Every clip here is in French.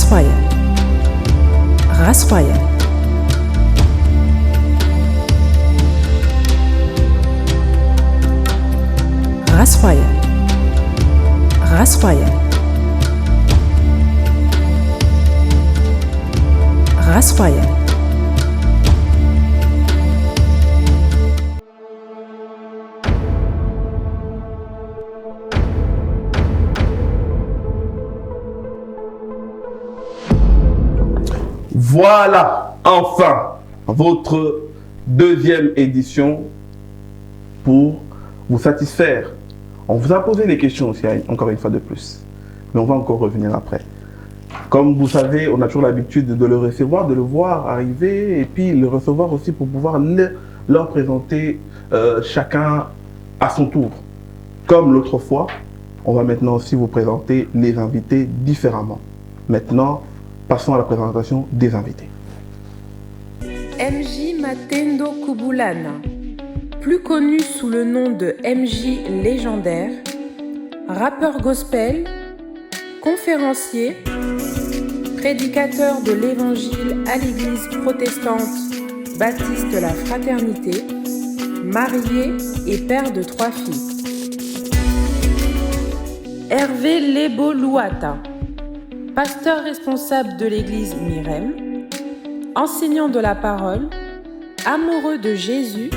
Rasfaya. Rasfaya. Rasfaya. Rasfaya. Rasfaya. Voilà, enfin, votre deuxième édition pour vous satisfaire. On vous a posé des questions aussi, encore une fois de plus, mais on va encore revenir après. Comme vous savez, on a toujours l'habitude de le recevoir, de le voir arriver, et puis le recevoir aussi pour pouvoir leur présenter chacun à son tour. Comme l'autre fois, on va maintenant aussi vous présenter les invités différemment. Maintenant, passons à la présentation des invités. MJ Matendo Kubulana, plus connu sous le nom de MJ Légendaire, rappeur gospel, conférencier, prédicateur de l'évangile à l'église protestante baptiste La Fraternité, marié et père de 3 filles. Hervé Lebo Louata, pasteur responsable de l'église Mirem, enseignant de la parole, amoureux de Jésus,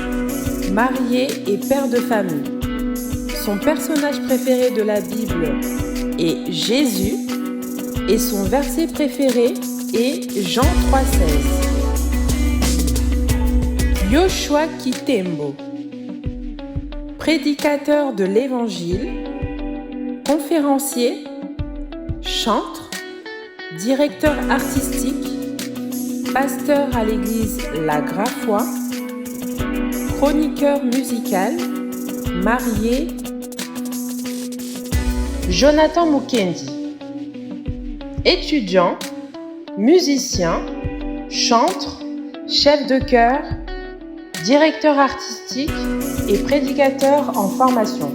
marié et père de famille. Son personnage préféré de la Bible est Jésus et son verset préféré est Jean 3,16. Yoshua Kitembo, prédicateur de l'évangile, conférencier, chantre, directeur artistique, pasteur à l'église La Graffoi, chroniqueur musical, marié. Jonathan Mukendi, étudiant, musicien, chantre, chef de chœur, directeur artistique et prédicateur en formation.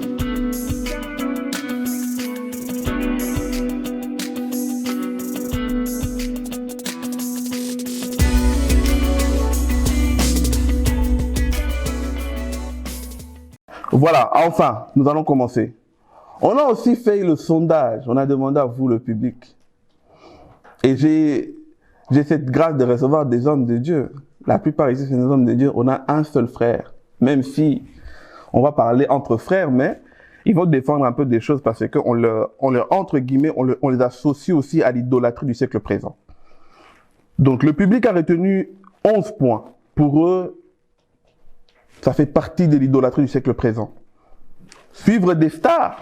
Voilà, enfin, nous allons commencer. On a aussi fait le sondage, on a demandé à vous, le public. Et j'ai cette grâce de recevoir des hommes de Dieu. La plupart ici, c'est des hommes de Dieu. On a un seul frère, même si on va parler entre frères, mais ils vont défendre un peu des choses parce qu'on leur, entre guillemets, on les associe aussi à l'idolâtrie du siècle présent. Donc, le public a retenu 11 points. Pour eux, ça fait partie de l'idolâtrie du siècle présent. Suivre des stars,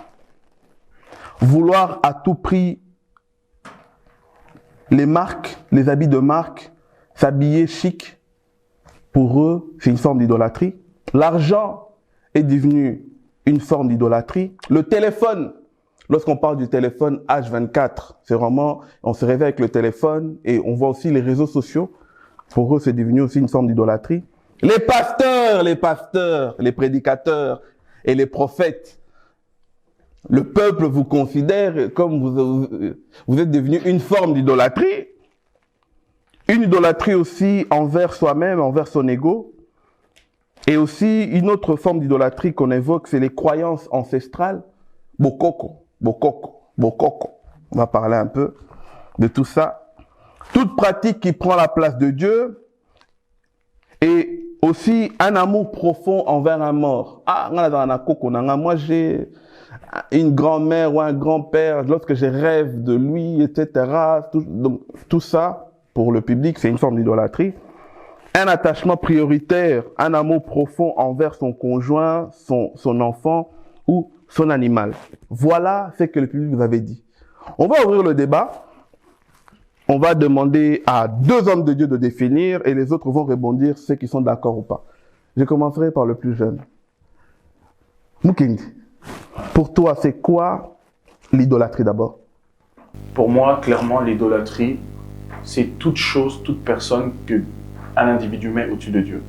vouloir à tout prix les marques, les habits de marque, s'habiller chic, pour eux, c'est une forme d'idolâtrie. L'argent est devenu une forme d'idolâtrie. Le téléphone, lorsqu'on parle du téléphone H24, c'est vraiment, on se réveille avec le téléphone et on voit aussi les réseaux sociaux. Pour eux, c'est devenu aussi une forme d'idolâtrie. Les pasteurs, les prédicateurs et les prophètes. Le peuple vous considère comme vous êtes devenu une forme d'idolâtrie. Une idolâtrie aussi envers soi-même, envers son ego. Et aussi une autre forme d'idolâtrie qu'on évoque, c'est les croyances ancestrales. Bokoko. On va parler un peu de tout ça. Toute pratique qui prend la place de Dieu. Et aussi un amour profond envers un mort. Moi j'ai une grand-mère ou un grand-père, lorsque je rêve de lui, etc. Donc tout ça, pour le public, c'est une forme d'idolâtrie. Un attachement prioritaire, un amour profond envers son conjoint, son enfant ou son animal. Voilà ce que le public vous avait dit. On va ouvrir le débat. On va demander à 2 hommes de Dieu de définir et les autres vont rebondir ceux qui sont d'accord ou pas. Je commencerai par le plus jeune. Mukendi, pour toi, c'est quoi l'idolâtrie d'abord? Pour moi, clairement, l'idolâtrie, c'est toute chose, toute personne qu'un individu met au-dessus de Dieu.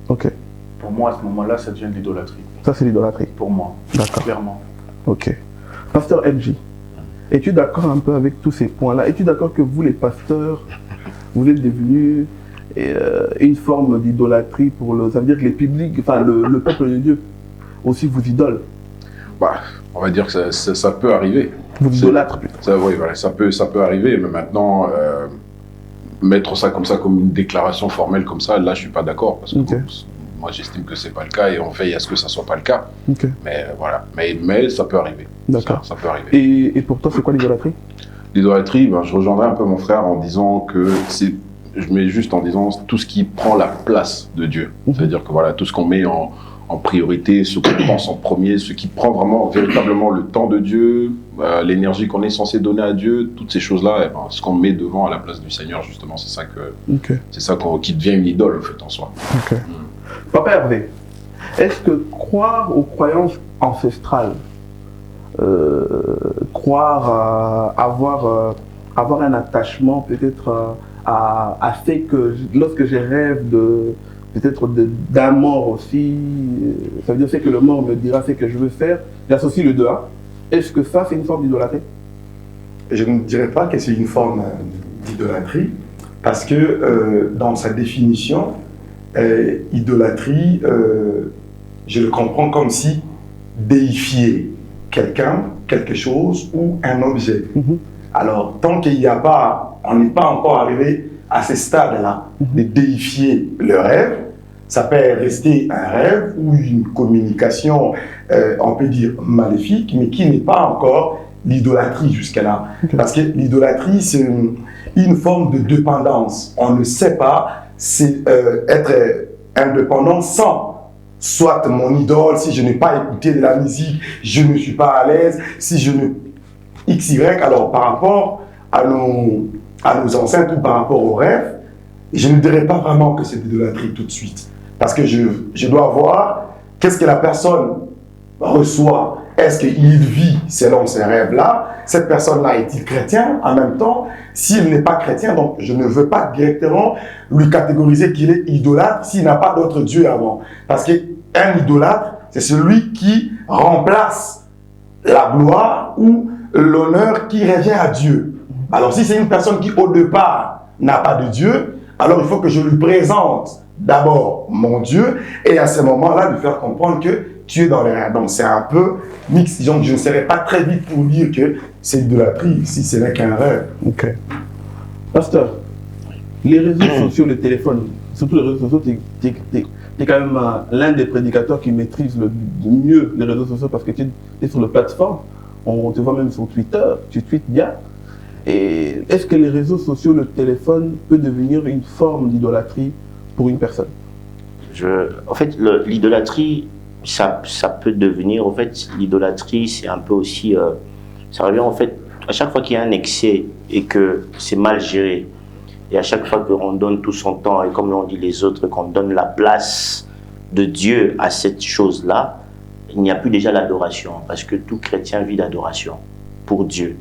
Ok. Pour moi, à ce moment-là, ça devient de l'idolâtrie. Ça, c'est l'idolâtrie. Pour moi. D'accord. Clairement. Ok. Pasteur MJ, Es-tu d'accord un peu avec tous ces points-là? Es-tu d'accord que vous, les pasteurs, vous êtes devenus une forme d'idolâtrie pour le... Ça veut dire que les publics, enfin le peuple de Dieu aussi vous idole? Bah, on va dire que ça peut arriver. Vous idolâtre plutôt. Oui, voilà, ça peut arriver, mais maintenant, mettre ça comme une déclaration formelle comme ça, là, je suis pas d'accord, parce que moi, j'estime que c'est pas le cas et on veille à ce que ça soit pas le cas. Mais voilà, mais ça peut arriver. D'accord. Ça peut arriver. Et pour toi, c'est quoi l'idolâtrie? L'idolâtrie, ben, je rejoindrai un peu mon frère en disant que je mets juste en disant tout ce qui prend la place de Dieu. C'est-à-dire que voilà, tout ce qu'on met en priorité, ce qu'on pense en premier, ce qui prend vraiment, véritablement le temps de Dieu, l'énergie qu'on est censé donner à Dieu, toutes ces choses-là, eh ben, ce qu'on met devant à la place du Seigneur, justement, c'est ça qui devient une idole, en fait, en soi. Papa Hervé, est-ce que croire aux croyances ancestrales, croire avoir un attachement peut-être à fait que lorsque je rêve peut-être d'un mort aussi, ça veut dire c'est que le mort me dira ce que je veux faire, j'associe le deux. Est-ce que ça, c'est une forme d'idolâtrie? Je ne dirais pas que c'est une forme d'idolâtrie, parce que dans sa définition, idolâtrie, je le comprends comme si déifier quelqu'un, quelque chose ou un objet. Alors, tant qu'il n'y a pas, on n'est pas encore arrivé à ce stade-là de déifier le rêve, ça peut rester un rêve ou une communication, on peut dire maléfique, mais qui n'est pas encore l'idolâtrie jusqu'à là. Parce que l'idolâtrie, c'est une forme de dépendance. On ne sait pas être indépendant sans soit mon idole, si je n'ai pas écouté de la musique, je ne suis pas à l'aise, si je ne... XY, alors par rapport à nos ancêtres ou par rapport aux rêves, je ne dirais pas vraiment que c'est de l'idolâtrie tout de suite. Parce que je dois voir qu'est-ce que la personne reçoit. Est-ce qu'il vit selon ces rêves-là? Cette personne-là est-il chrétien? En même temps, s'il n'est pas chrétien, donc je ne veux pas directement lui catégoriser qu'il est idolâtre s'il n'a pas d'autre Dieu avant. Parce qu'un idolâtre, c'est celui qui remplace la gloire ou l'honneur qui revient à Dieu. Alors si c'est une personne qui au départ n'a pas de Dieu, alors il faut que je lui présente d'abord mon Dieu et à ce moment-là lui faire comprendre que tu es dans les rêves. Donc c'est un peu mix. Donc je ne serai pas très vite pour dire que c'est idolâtrie si ce n'est qu'un rêve. Pasteur, les réseaux sociaux, le téléphone, surtout les réseaux sociaux, tu es quand même l'un des prédicateurs qui maîtrise le mieux les réseaux sociaux parce que tu es sur la plateforme. On te voit même sur Twitter, tu tweets bien. Et est-ce que les réseaux sociaux, le téléphone, peut devenir une forme d'idolâtrie pour une personne? En fait, l'idolâtrie, ça peut devenir, en fait, l'idolâtrie, c'est un peu aussi, ça revient en fait, à chaque fois qu'il y a un excès et que c'est mal géré, et à chaque fois qu'on donne tout son temps, et comme l'ont dit les autres, qu'on donne la place de Dieu à cette chose-là, il n'y a plus déjà l'adoration, parce que tout chrétien vit d'adoration pour Dieu.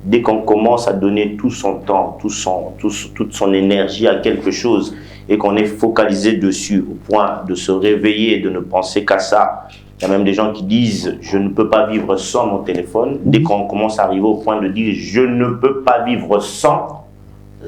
Dès qu'on commence à donner tout son temps, toute son énergie à quelque chose, et qu'on est focalisé dessus, au point de se réveiller et de ne penser qu'à ça. Il y a même des gens qui disent « je ne peux pas vivre sans mon téléphone ». Dès qu'on commence à arriver au point de dire « je ne peux pas vivre sans »,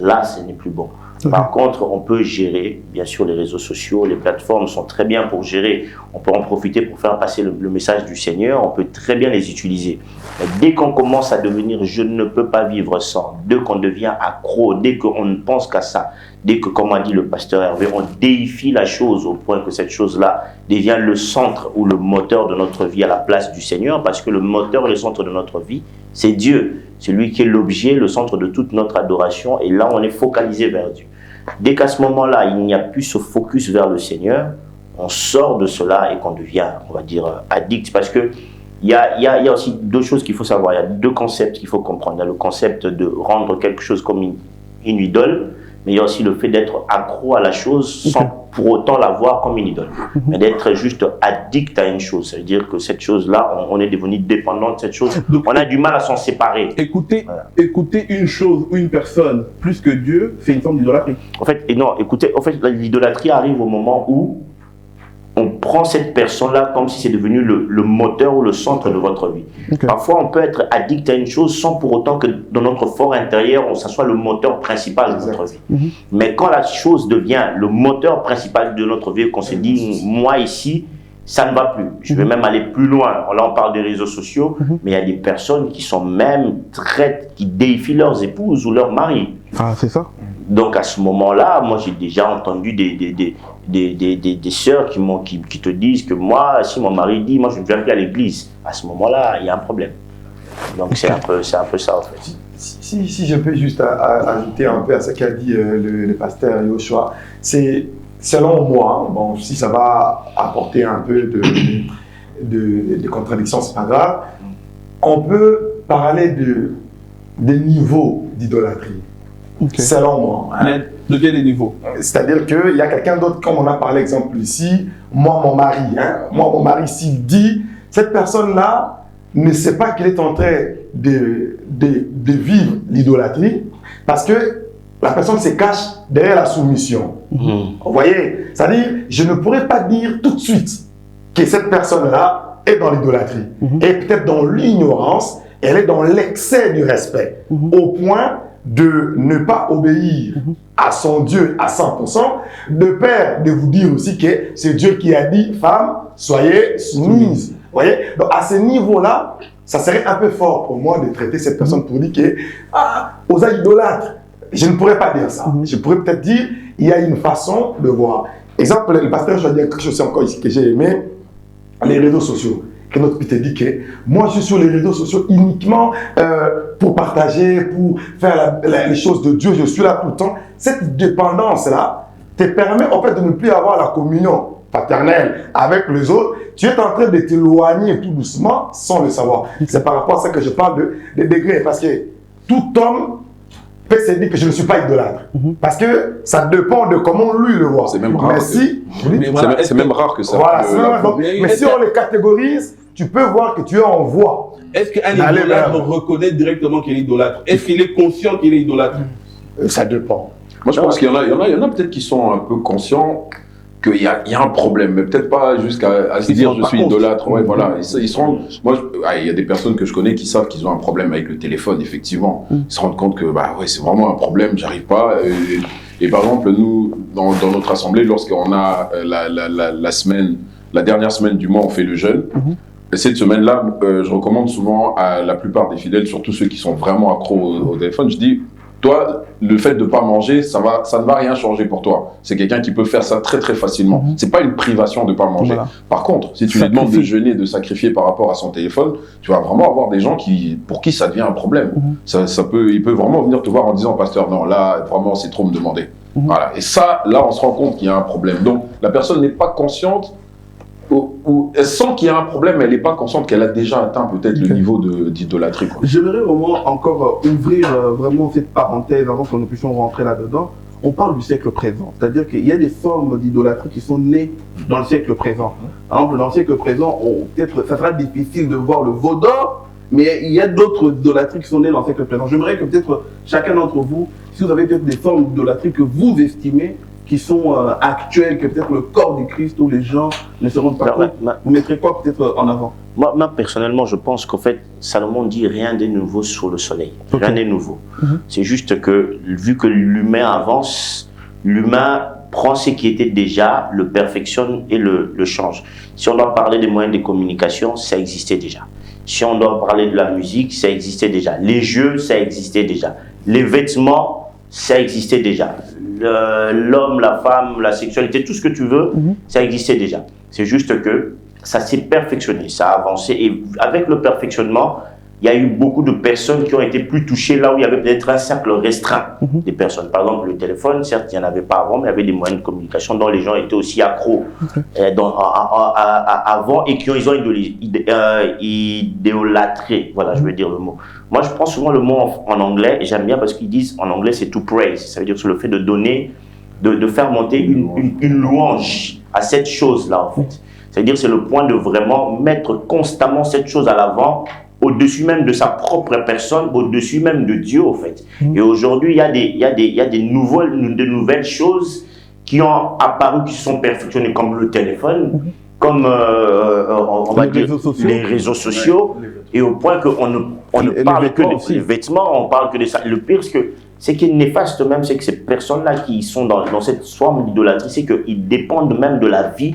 là, ce n'est plus bon. Par contre, on peut gérer, bien sûr, les réseaux sociaux, les plateformes sont très bien pour gérer. On peut en profiter pour faire passer le message du Seigneur, on peut très bien les utiliser. Mais dès qu'on commence à devenir « je ne peux pas vivre sans », dès qu'on devient accro, dès qu'on ne pense qu'à ça, dès que, comme a dit le pasteur Hervé, on déifie la chose au point que cette chose-là devient le centre ou le moteur de notre vie à la place du Seigneur, parce que le moteur et le centre de notre vie, c'est Dieu. C'est lui qui est l'objet, le centre de toute notre adoration, et là on est focalisé vers Dieu. Dès qu'à ce moment-là, il n'y a plus ce focus vers le Seigneur, on sort de cela et qu'on devient, on va dire, addict, parce que il y a aussi deux choses qu'il faut savoir, il y a deux concepts qu'il faut comprendre. Il y a le concept de rendre quelque chose comme une idole, mais il y a aussi le fait d'être accro à la chose sans pour autant la voir comme une idole, mais d'être juste addict à une chose. Ça veut dire que cette chose-là, on est devenu dépendant de cette chose. Donc, on a du mal à s'en séparer. Écouter une chose ou une personne plus que Dieu, c'est une forme d'idolâtrie. En fait, non, écoutez, en fait, l'idolâtrie arrive au moment où on prend cette personne-là comme si c'est devenu le moteur ou le centre de votre vie. Parfois, on peut être addict à une chose sans pour autant que dans notre fort intérieur, ça soit le moteur principal de notre vie. Mais quand la chose devient le moteur principal de notre vie, qu'on se dit, moi ici, ça ne va plus. Je vais même aller plus loin. Là, on parle des réseaux sociaux, mais il y a des personnes qui sont même qui déifient leurs épouses ou leurs maris. Ah, c'est ça. Donc à ce moment-là, moi j'ai déjà entendu des sœurs qui te disent que moi, si mon mari dit, moi je ne viens plus à l'église, à ce moment-là, il y a un problème. Donc c'est un peu ça en fait. Si je peux juste ajouter un peu à ce qu'a dit le pasteur Yoshua, c'est selon moi, bon, si ça va apporter un peu de contradiction, c'est pas grave, on peut parler des niveaux d'idolâtrie. Selon moi. Hein. De quel niveau? C'est-à-dire qu'il y a quelqu'un d'autre, comme on a parlé exemple ici, moi mon mari, s'il dit, cette personne-là ne sait pas qu'il est en train de vivre l'idolâtrie parce que la personne se cache derrière la soumission. Vous voyez? C'est-à-dire, je ne pourrais pas dire tout de suite que cette personne-là est dans l'idolâtrie. Et peut-être dans l'ignorance, elle est dans l'excès du respect. Au point de ne pas obéir à son Dieu à 100%, de peur de vous dire aussi que c'est Dieu qui a dit, femme, soyez soumise. Vous voyez? Donc à ce niveau-là, ça serait un peu fort pour moi de traiter cette personne pour dire que, aux idolâtres, je ne pourrais pas dire ça. Je pourrais peut-être dire, il y a une façon de voir. Exemple, le pasteur, je vais dire quelque chose encore ici que j'ai aimé, les réseaux sociaux. Que notre Peter dit que moi je suis sur les réseaux sociaux uniquement pour partager, pour faire les choses de Dieu, je suis là tout le temps. Cette dépendance-là te permet en fait de ne plus avoir la communion paternelle avec les autres. Tu es en train de t'éloigner tout doucement sans le savoir. C'est par rapport à ça que je parle de degrés, parce que tout homme peut se dire que je ne suis pas idolâtre. Parce que ça dépend de comment lui le voit. C'est même rare. C'est même rare que ça. Voilà, mais si on les catégorise, tu peux voir que tu es en voie. Est-ce qu'un idolâtre reconnaît directement qu'il est idolâtre? Est-ce qu'il est conscient qu'il est idolâtre? Ça dépend. Moi, je pense qu'il y en a peut-être qui sont un peu conscients qu'il y a un problème, mais peut-être pas jusqu'à se dire je suis idolâtre. Ouais, voilà. Ils il y a des personnes que je connais qui savent qu'ils ont un problème avec le téléphone, effectivement. Ils se rendent compte que c'est vraiment un problème, j'arrive pas. Et par exemple, nous, dans notre assemblée, lorsqu'on a la dernière semaine du mois, on fait le jeûne. Cette semaine-là, je recommande souvent à la plupart des fidèles, surtout ceux qui sont vraiment accros au téléphone, je dis, toi, le fait de ne pas manger, ça ne va rien changer pour toi. C'est quelqu'un qui peut faire ça très très facilement. C'est pas une privation de ne pas manger. Voilà. Par contre, si tu lui demandes de jeûner, de sacrifier par rapport à son téléphone, tu vas vraiment avoir des gens pour qui ça devient un problème. Il peut vraiment venir te voir en disant, pasteur, non, là, vraiment, c'est trop me demander. Voilà. Et ça, là, on se rend compte qu'il y a un problème. Donc, la personne n'est pas consciente, ou elle sent qu'il y a un problème, mais elle n'est pas consciente qu'elle a déjà atteint peut-être le niveau d'idolâtrie. J'aimerais vraiment encore ouvrir vraiment cette parenthèse avant que nous puissions rentrer là-dedans. On parle du siècle présent, c'est-à-dire qu'il y a des formes d'idolâtrie qui sont nées dans le siècle présent. Par exemple, dans le siècle présent, peut-être ça sera difficile de voir le veau d'or, mais il y a d'autres idolâtries qui sont nées dans le siècle présent. J'aimerais que peut-être chacun d'entre vous, si vous avez peut-être des formes d'idolâtrie que vous estimez qui sont actuels, que peut-être le corps du Christ où les gens ne se rendent pas compte, vous mettrez quoi peut-être en avant? Moi, personnellement, je pense qu'en fait, Salomon dit rien de nouveau sur le soleil. Rien n'est nouveau. C'est juste que, vu que l'humain avance, l'humain prend ce qui était déjà, le perfectionne et le change. Si on doit parler des moyens de communication, ça existait déjà. Si on doit parler de la musique, ça existait déjà. Les jeux, ça existait déjà. Les vêtements, ça existait déjà. L'homme, la femme, la sexualité, tout ce que tu veux, ça existait déjà. C'est juste que ça s'est perfectionné, ça a avancé. Et avec le perfectionnement, il y a eu beaucoup de personnes qui ont été plus touchées là où il y avait peut-être un cercle restreint des personnes. Par exemple, le téléphone, certes, il n'y en avait pas avant, mais il y avait des moyens de communication dont les gens étaient aussi accros avant et qui ils ont idolâtré. Voilà, je veux dire le mot. Moi, je prends souvent le mot en anglais et j'aime bien parce qu'ils disent en anglais, c'est to praise. Ça veut dire c'est le fait de donner, de faire monter une louange à cette chose-là, en fait. C'est-à-dire c'est le point de vraiment mettre constamment cette chose à l'avant, au-dessus même de sa propre personne, au-dessus même de Dieu, en fait. Et aujourd'hui, il y a des nouvelles choses qui ont apparu, qui se sont perfectionnés, comme le téléphone, comme on va dire les réseaux sociaux, et au point qu'on ne parle que des vêtements, on parle que de ça. Le pire, c'est qu'il est néfaste même, c'est que ces personnes-là qui sont dans cette forme d'idolâtrie, c'est qu'ils dépendent même de la vie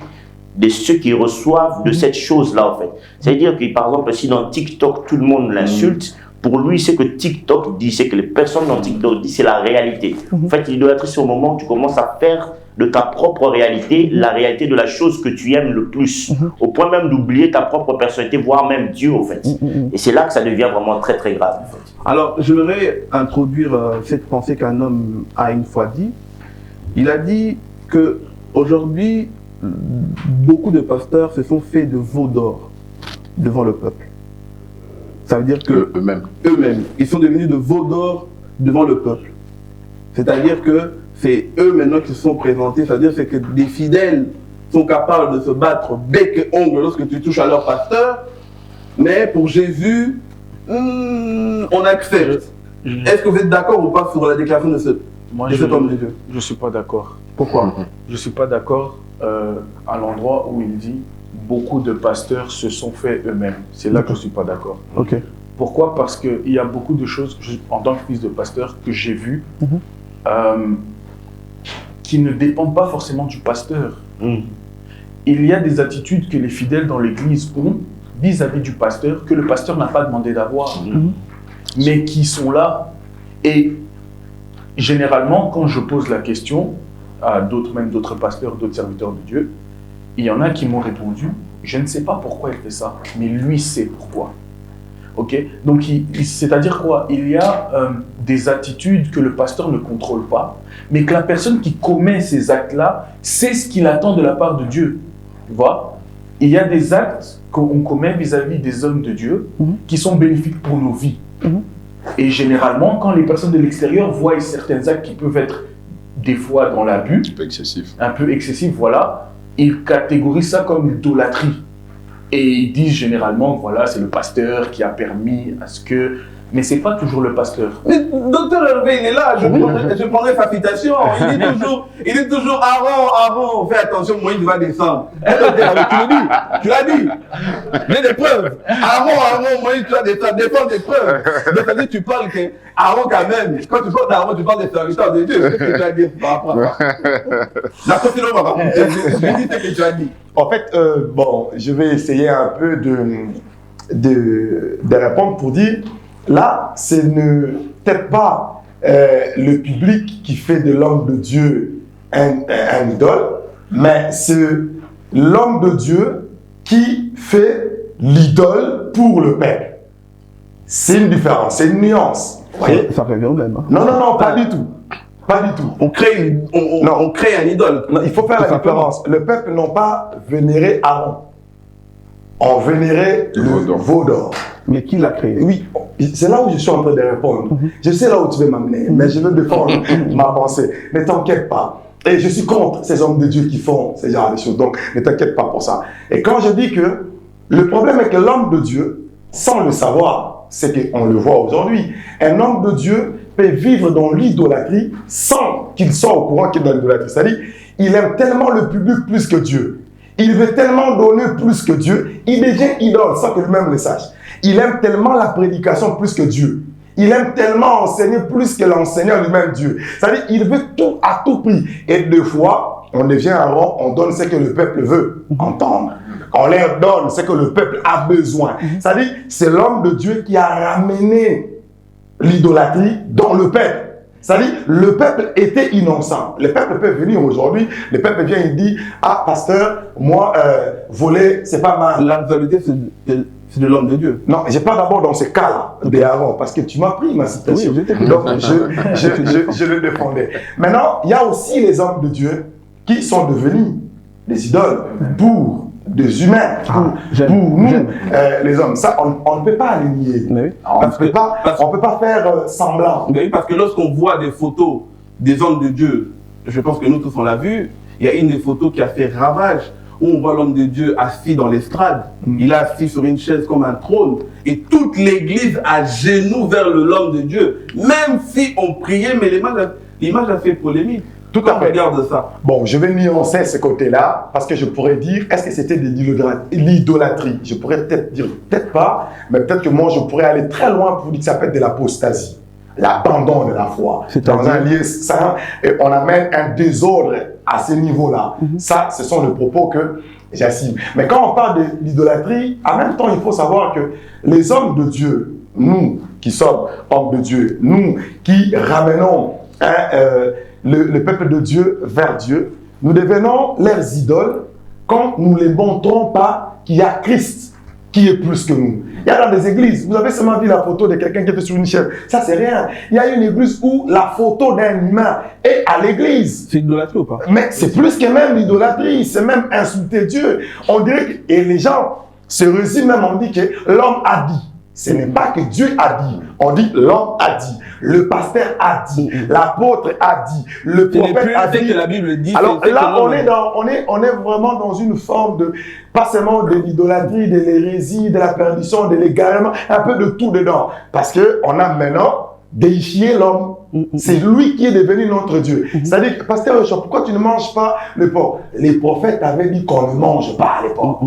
de ceux qui reçoivent de cette chose-là, en fait. C'est-à-dire que, par exemple, si dans TikTok, tout le monde l'insulte, pour lui, c'est que TikTok dit, c'est que les personnes dans TikTok disent, c'est la réalité. En fait, l'idolâtrie, c'est au moment où tu commences à faire de ta propre réalité, la réalité de la chose que tu aimes le plus, au point même d'oublier ta propre personnalité, voire même Dieu, en fait. Et c'est là que ça devient vraiment très, très grave, en fait. Alors, je voudrais introduire cette pensée qu'un homme a une fois dit. Il a dit que aujourd'hui, beaucoup de pasteurs se sont faits de veaux d'or devant le peuple. Ça veut dire que eux-mêmes, ils sont devenus de veaux d'or devant le peuple. C'est-à-dire que c'est eux maintenant qui se sont présentés. C'est-à-dire que des fidèles sont capables de se battre bec et ongle lorsque tu touches à leur pasteur. Mais pour Jésus, on accepte. Est-ce que vous êtes d'accord ou pas sur la déclaration de cet homme de Dieu? Je ne suis pas d'accord. Pourquoi? Je ne suis pas d'accord à l'endroit où il dit beaucoup de pasteurs se sont faits eux-mêmes. C'est là que je ne suis pas d'accord. Ok. Pourquoi? Parce qu'il y a beaucoup de choses, en tant que fils de pasteur, que j'ai vues qui ne dépendent pas forcément du pasteur. Il y a des attitudes que les fidèles dans l'église ont vis-à-vis du pasteur que le pasteur n'a pas demandé d'avoir, mais qui sont là. Et généralement, quand je pose la question à d'autres pasteurs, d'autres serviteurs de Dieu, il y en a qui m'ont répondu, je ne sais pas pourquoi il fait ça, mais lui sait pourquoi. Ok? Donc, c'est-à-dire quoi? Il y a des attitudes que le pasteur ne contrôle pas, mais que la personne qui commet ces actes-là sait ce qu'il attend de la part de Dieu. Tu vois? Il y a des actes qu'on commet vis-à-vis des hommes de Dieu qui sont bénéfiques pour nos vies. Et généralement, quand les personnes de l'extérieur voient certains actes qui peuvent être des fois dans l'abus, un peu excessif, voilà, ils catégorisent ça comme idolâtrie. Et ils disent généralement que voilà, c'est le pasteur qui a permis à ce que... Mais ce n'est pas toujours le pasteur. Mais docteur Hervé, il est là, je prendrai sa citation. Il dit toujours Aaron, fais attention, Moïse va descendre. Tu l'as dit. J'ai des preuves. Aaron, Moïse, tu vas descendre, défends des preuves. Donc, ça veut dire tu parles qu'Aaron quand même, quand tu parles d'Aaron, tu parles des serviteurs de Dieu. Qu'est-ce que tu as dit par rapport à ça? La continuons, papa. Je dis ce que tu as dit. En fait, bon, je vais essayer un peu de répondre pour dire, là, ce n'est peut-être pas le public qui fait de l'homme de Dieu un idole, mais c'est l'homme de Dieu qui fait l'idole pour le peuple. C'est une différence, c'est une nuance. Ça revient au même. Hein. Non, pas du tout. Pas du tout. On crée un idole. Non, il faut faire la différence. Le peuple n'a pas vénéré Aaron. On vénérait le veau d'or. Mais qui l'a créé? Oui, c'est là où je suis en train de répondre. Je sais là où tu veux m'amener, mais je veux défendre ma pensée. Ne t'inquiète pas. Et je suis contre ces hommes de Dieu qui font ce genre de choses. Donc, ne t'inquiète pas pour ça. Et quand je dis que le problème est que l'homme de Dieu, sans le savoir, c'est qu'on le voit aujourd'hui, un homme de Dieu peut vivre dans l'idolâtrie sans qu'il soit au courant qu'il est dans l'idolâtrie. C'est-à-dire, il aime tellement le public plus que Dieu. Il veut tellement donner plus que Dieu. Il devient idole sans que lui-même le sache. Il aime tellement la prédication plus que Dieu. Il aime tellement enseigner plus que l'enseignant lui-même Dieu. C'est-à-dire, il veut tout à tout prix. Et deux fois, on devient un roi, on donne ce que le peuple veut entendre. On leur donne ce que le peuple a besoin. C'est-à-dire, c'est l'homme de Dieu qui a ramené l'idolâtrie dans le peuple. C'est-à-dire, le peuple était innocent. Le peuple peut venir aujourd'hui, le peuple vient et dit, ah, pasteur, moi, voler, c'est pas mal. La réalité, c'est de l'homme de Dieu. Non, je parle d'abord dans ce cas-là d'Aaron, parce que tu m'as pris ma citation. Oui, donc, je le défendais. Maintenant, il y a aussi les hommes de Dieu qui sont devenus des idoles pour des humains, pour nous, les hommes. Ça, on ne peut pas les nier. Oui. On ne peut pas faire semblant. Oui, parce que lorsqu'on voit des photos des hommes de Dieu, je pense que nous tous on l'a vu, il y a une des photos qui a fait ravage, où on voit l'homme de Dieu assis dans l'estrade. Il est assis sur une chaise comme un trône, et toute l'église à genoux vers l'homme de Dieu. Même si on priait, mais l'image a fait polémique. Tout Quand à on fait. regarde ça. Bon, je vais nuancer ce côté-là parce que je pourrais dire, est-ce que c'était de l'idolâtrie? Je pourrais peut-être dire, peut-être pas, mais peut-être que moi, je pourrais aller très loin pour dire que ça peut être de l'apostasie, l'abandon de la foi. Dans un lieu saint, et on amène un désordre à ce niveau-là. Ça, ce sont les propos que j'assume. Mais quand on parle de l'idolâtrie, en même temps, il faut savoir que les hommes de Dieu, nous qui sommes hommes de Dieu, nous qui ramenons le peuple de Dieu vers Dieu, nous devenons leurs idoles quand nous ne les montrons pas qu'il y a Christ qui est plus que nous. Il y a dans des églises, vous avez seulement vu la photo de quelqu'un qui était sur une chaise. Ça, c'est rien. Il y a une église où la photo d'un humain est à l'église. C'est idolâtrie ou pas? Mais c'est plus que même l'idolâtrie, c'est même insulter Dieu. On dirait que, et les gens se résument même, on dit que l'homme a dit. Ce n'est pas que Dieu a dit, on dit l'homme a dit, le pasteur a dit, l'apôtre a dit, le prophète a dit. Que la Bible dit. Alors là, on est vraiment dans une forme de, pas seulement de l'idolâtrie, de l'hérésie, de la perdition, de l'égarement, un peu de tout dedans. Parce qu'on a maintenant déifié l'homme. C'est lui qui est devenu notre Dieu. C'est-à-dire, pasteur Richard, pourquoi tu ne manges pas le porc? Les prophètes avaient dit qu'on ne mange pas les porcs.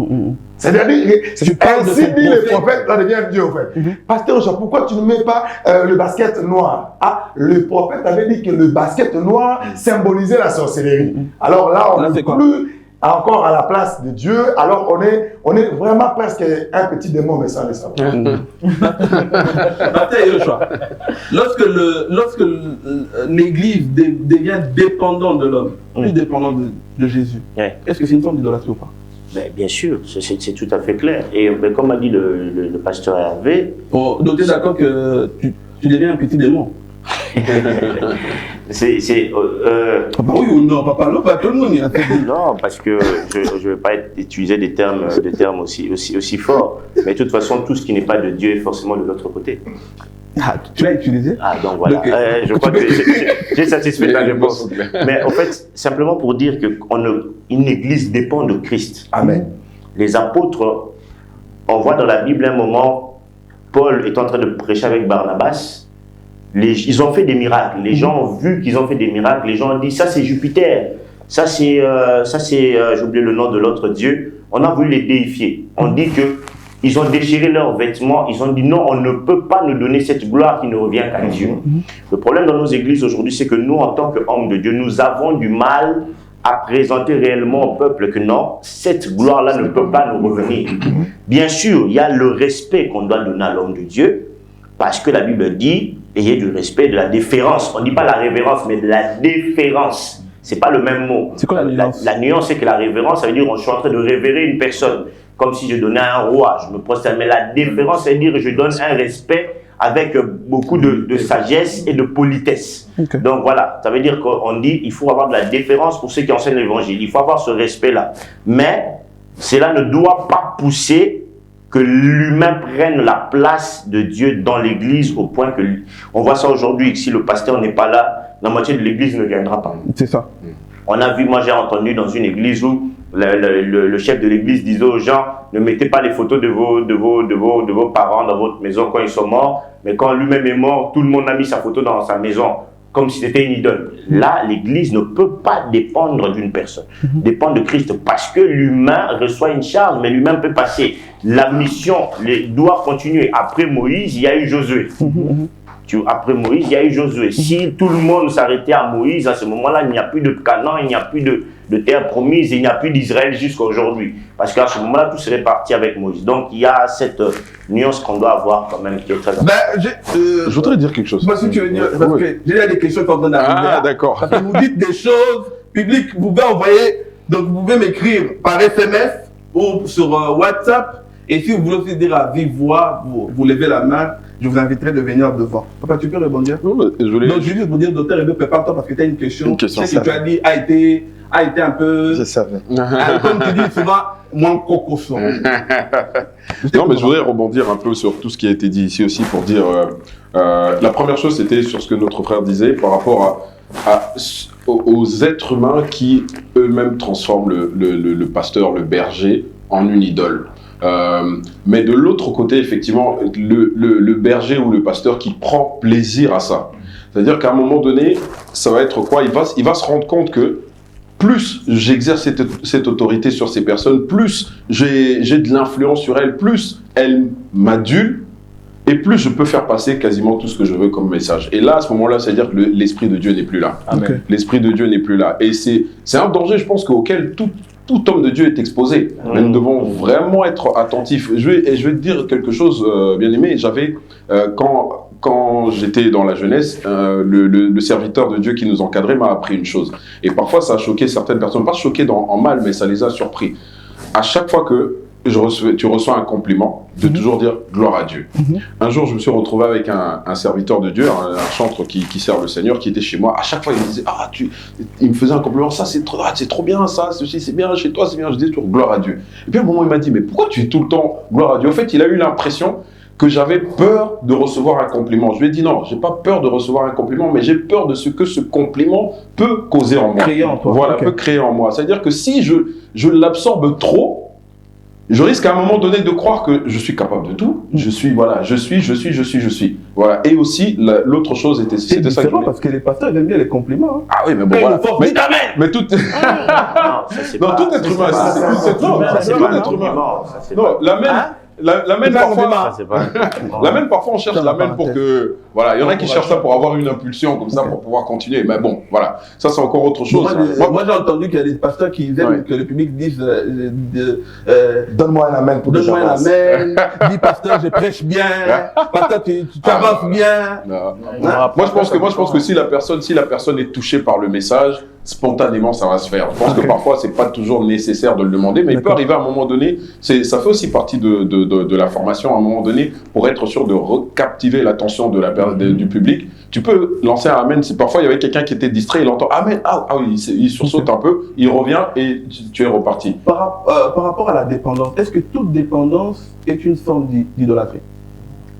C'est-à-dire, ainsi dit les prophètes, là devient Dieu en fait. Pasteur Richard, pourquoi tu ne mets pas le basket noir? Ah, le prophète avait dit que le basket noir symbolisait la sorcellerie. Alors là, on n'est plus encore à la place de Dieu, alors on est vraiment presque un petit démon, mais sans le savoir. Lorsque l'Église devient dépendante de l'homme, plus dépendante de Jésus, est-ce que c'est une forme d'idolâtrie ou pas? Ben, bien sûr, c'est tout à fait clair. Et ben, comme a dit le pasteur Hervé... Donc tu es d'accord que tu deviens un petit démon? Oui ou non, papa, pas tout le monde. Non, parce que je ne vais pas utiliser des termes aussi forts. Mais de toute façon, tout ce qui n'est pas de Dieu est forcément de l'autre côté. Ah, tu l'as utilisé? Ah, donc voilà. Je crois que j'ai satisfait ta réponse. Mais en fait, simplement pour dire qu'une église dépend de Christ. Amen. Les apôtres, on voit dans la Bible un moment, Paul est en train de prêcher avec Barnabas. Ils ont fait des miracles. Les gens ont vu qu'ils ont fait des miracles. Les gens ont dit, ça c'est Jupiter. Ça c'est, j'ai oublié le nom de l'autre dieu. On a voulu les déifier. On dit qu'ils ont déchiré leurs vêtements. Ils ont dit, non, on ne peut pas nous donner cette gloire qui ne revient qu'à Dieu. Le problème dans nos églises aujourd'hui, c'est que nous, en tant qu'hommes de Dieu, nous avons du mal à présenter réellement au peuple que non, cette gloire-là ne peut pas nous revenir. Bien sûr, il y a le respect qu'on doit donner à l'homme de Dieu, parce que la Bible dit, ayez du respect, de la déférence. On ne dit pas la révérence, mais de la déférence. Ce n'est pas le même mot. C'est quoi la nuance? La nuance, c'est que la révérence, ça veut dire que je suis en train de révérer une personne, comme si je donnais à un roi, je me prosterne. Mais la déférence, ça veut dire que je donne un respect avec beaucoup de sagesse et de politesse. Okay. Donc voilà, ça veut dire qu'on dit il faut avoir de la déférence pour ceux qui enseignent l'évangile. Il faut avoir ce respect-là. Mais cela ne doit pas pousser que l'humain prenne la place de Dieu dans l'église au point que... On voit ça aujourd'hui, si le pasteur n'est pas là, la moitié de l'église ne viendra pas. C'est ça. On a vu, moi j'ai entendu dans une église où le chef de l'église disait aux gens, ne mettez pas les photos de vos parents dans votre maison quand ils sont morts, mais quand lui-même est mort, tout le monde a mis sa photo dans sa maison, comme si c'était une idole. Là, l'église ne peut pas dépendre d'une personne, dépendre de Christ, parce que l'humain reçoit une charge, mais l'humain peut passer. La mission doit continuer. Après Moïse, il y a eu Josué. Après Moïse, il y a eu Josué. Si tout le monde s'arrêtait à Moïse, à ce moment-là, il n'y a plus de Canaan, il n'y a plus de terre promise, il n'y a plus d'Israël jusqu'à aujourd'hui. Parce qu'à ce moment-là, tout serait parti avec Moïse. Donc, il y a cette nuance qu'on doit avoir quand même qui est très importante. Je voudrais dire quelque chose. Moi, si tu veux dire, parce que j'ai des questions qu'on donne à l'hiver. Ah, d'accord. Parce que vous dites des choses publiques, vous pouvez envoyer, donc vous pouvez m'écrire par SMS ou sur WhatsApp. Et si vous voulez aussi dire à vive voix, vous levez la main, je vous inviterai de venir devant. Papa, tu peux répondre? Non, je voulais... Donc, je vais juste vous dire, docteur Hébé, prépare-toi parce que tu as une question. Une question. Ce que tu as dit a été un peu... Je savais. Comme tu dis souvent, moins cocoson. Non, mais je voudrais rebondir un peu sur tout ce qui a été dit ici aussi pour dire... la première chose, c'était sur ce que notre frère disait par rapport aux êtres humains qui eux-mêmes transforment le pasteur, le berger, en une idole. Mais de l'autre côté, effectivement, le berger ou le pasteur qui prend plaisir à ça. C'est-à-dire qu'à un moment donné, ça va être quoi? Il va se rendre compte que plus j'exerce cette autorité sur ces personnes, plus j'ai de l'influence sur elles, plus elles m'adulent, et plus je peux faire passer quasiment tout ce que je veux comme message. Et là, à ce moment-là, c'est-à-dire que l'Esprit de Dieu n'est plus là. Amen. L'Esprit de Dieu n'est plus là. Et c'est un danger, je pense, auquel tout homme de Dieu est exposé. Mais nous devons vraiment être attentifs. Je vais te dire quelque chose, bien aimé. J'avais, quand j'étais dans la jeunesse, le serviteur de Dieu qui nous encadrait m'a appris une chose. Et parfois, ça a choqué certaines personnes. Pas choqué en mal, mais ça les a surpris. À chaque fois que tu reçois un compliment, de toujours dire gloire à Dieu. Un jour, je me suis retrouvé avec un serviteur de Dieu, un chantre qui sert le Seigneur, qui était chez moi. À chaque fois, il me disait, il me faisait un compliment, ça c'est trop bien, ça, ceci c'est bien, chez toi c'est bien. Je disais toujours gloire à Dieu. Et puis à un moment, il m'a dit, mais pourquoi tu dis tout le temps gloire à Dieu? En fait, il a eu l'impression que j'avais peur de recevoir un compliment. Je lui ai dit non, j'ai pas peur de recevoir un compliment, mais j'ai peur de ce que ce compliment peut causer en moi. Créer en toi. Voilà, peut créer en moi. C'est-à-dire que si je l'absorbe trop, je risque à un moment donné de croire que je suis capable de tout. Je suis. Voilà. Et aussi, l'autre chose c'était ça que je voulais. Parce que les pasteurs ils aiment bien les compliments. Ah oui, mais bon, voilà. Mais tout. Non, tout être humain. C'est tout être humain. Non, l'amène parfois on cherche l'amène pour que voilà, il y en a qui cherchent ça pour avoir une impulsion comme ça pour pouvoir continuer, mais bon voilà, ça c'est encore autre chose. Moi j'ai entendu qu'il y a des pasteurs qui aiment que le public dise donne-moi un amen pour que donne-moi un amen, dis pasteur je prêche bien, pasteur tu avances bien. Moi je pense que si la personne est touchée par le message, spontanément ça va se faire. Je pense que parfois c'est pas toujours nécessaire de le demander, mais il peut arriver à un moment donné, ça fait aussi partie de la formation à un moment donné pour être sûr de recaptiver l'attention du public. Tu peux lancer un amen. Parfois il y avait quelqu'un qui était distrait, il entend amen, il sursaute un peu, il revient et tu es reparti. Par rapport à la dépendance, est-ce que toute dépendance est une forme d'idolâtrie?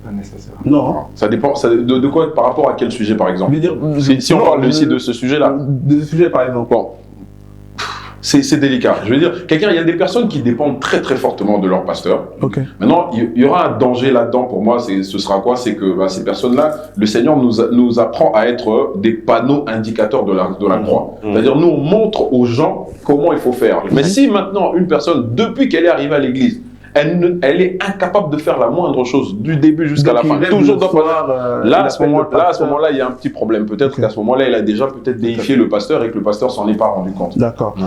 Pas nécessaire. Non. Ça dépend de quoi, par rapport à quel sujet par exemple? Je veux dire, si on parle ici de ce sujet-là. De ce sujet par exemple. Bon. C'est délicat. Je veux dire, il y a des personnes qui dépendent très très fortement de leur pasteur. Okay. Maintenant, il y aura un danger là-dedans pour moi. Ce sera quoi? C'est que ces personnes-là, le Seigneur nous apprend à être des panneaux indicateurs de la croix. C'est-à-dire, nous, on montre aux gens comment il faut faire. Mais si maintenant, une personne, depuis qu'elle est arrivée à l'église, elle est incapable de faire la moindre chose, du début jusqu'à la fin. Toujours dans là, à ce moment-là, il y a un petit problème. Peut-être qu'à ce moment-là, elle a déjà déifié le pasteur et que le pasteur s'en est pas rendu compte. D'accord. Ouais.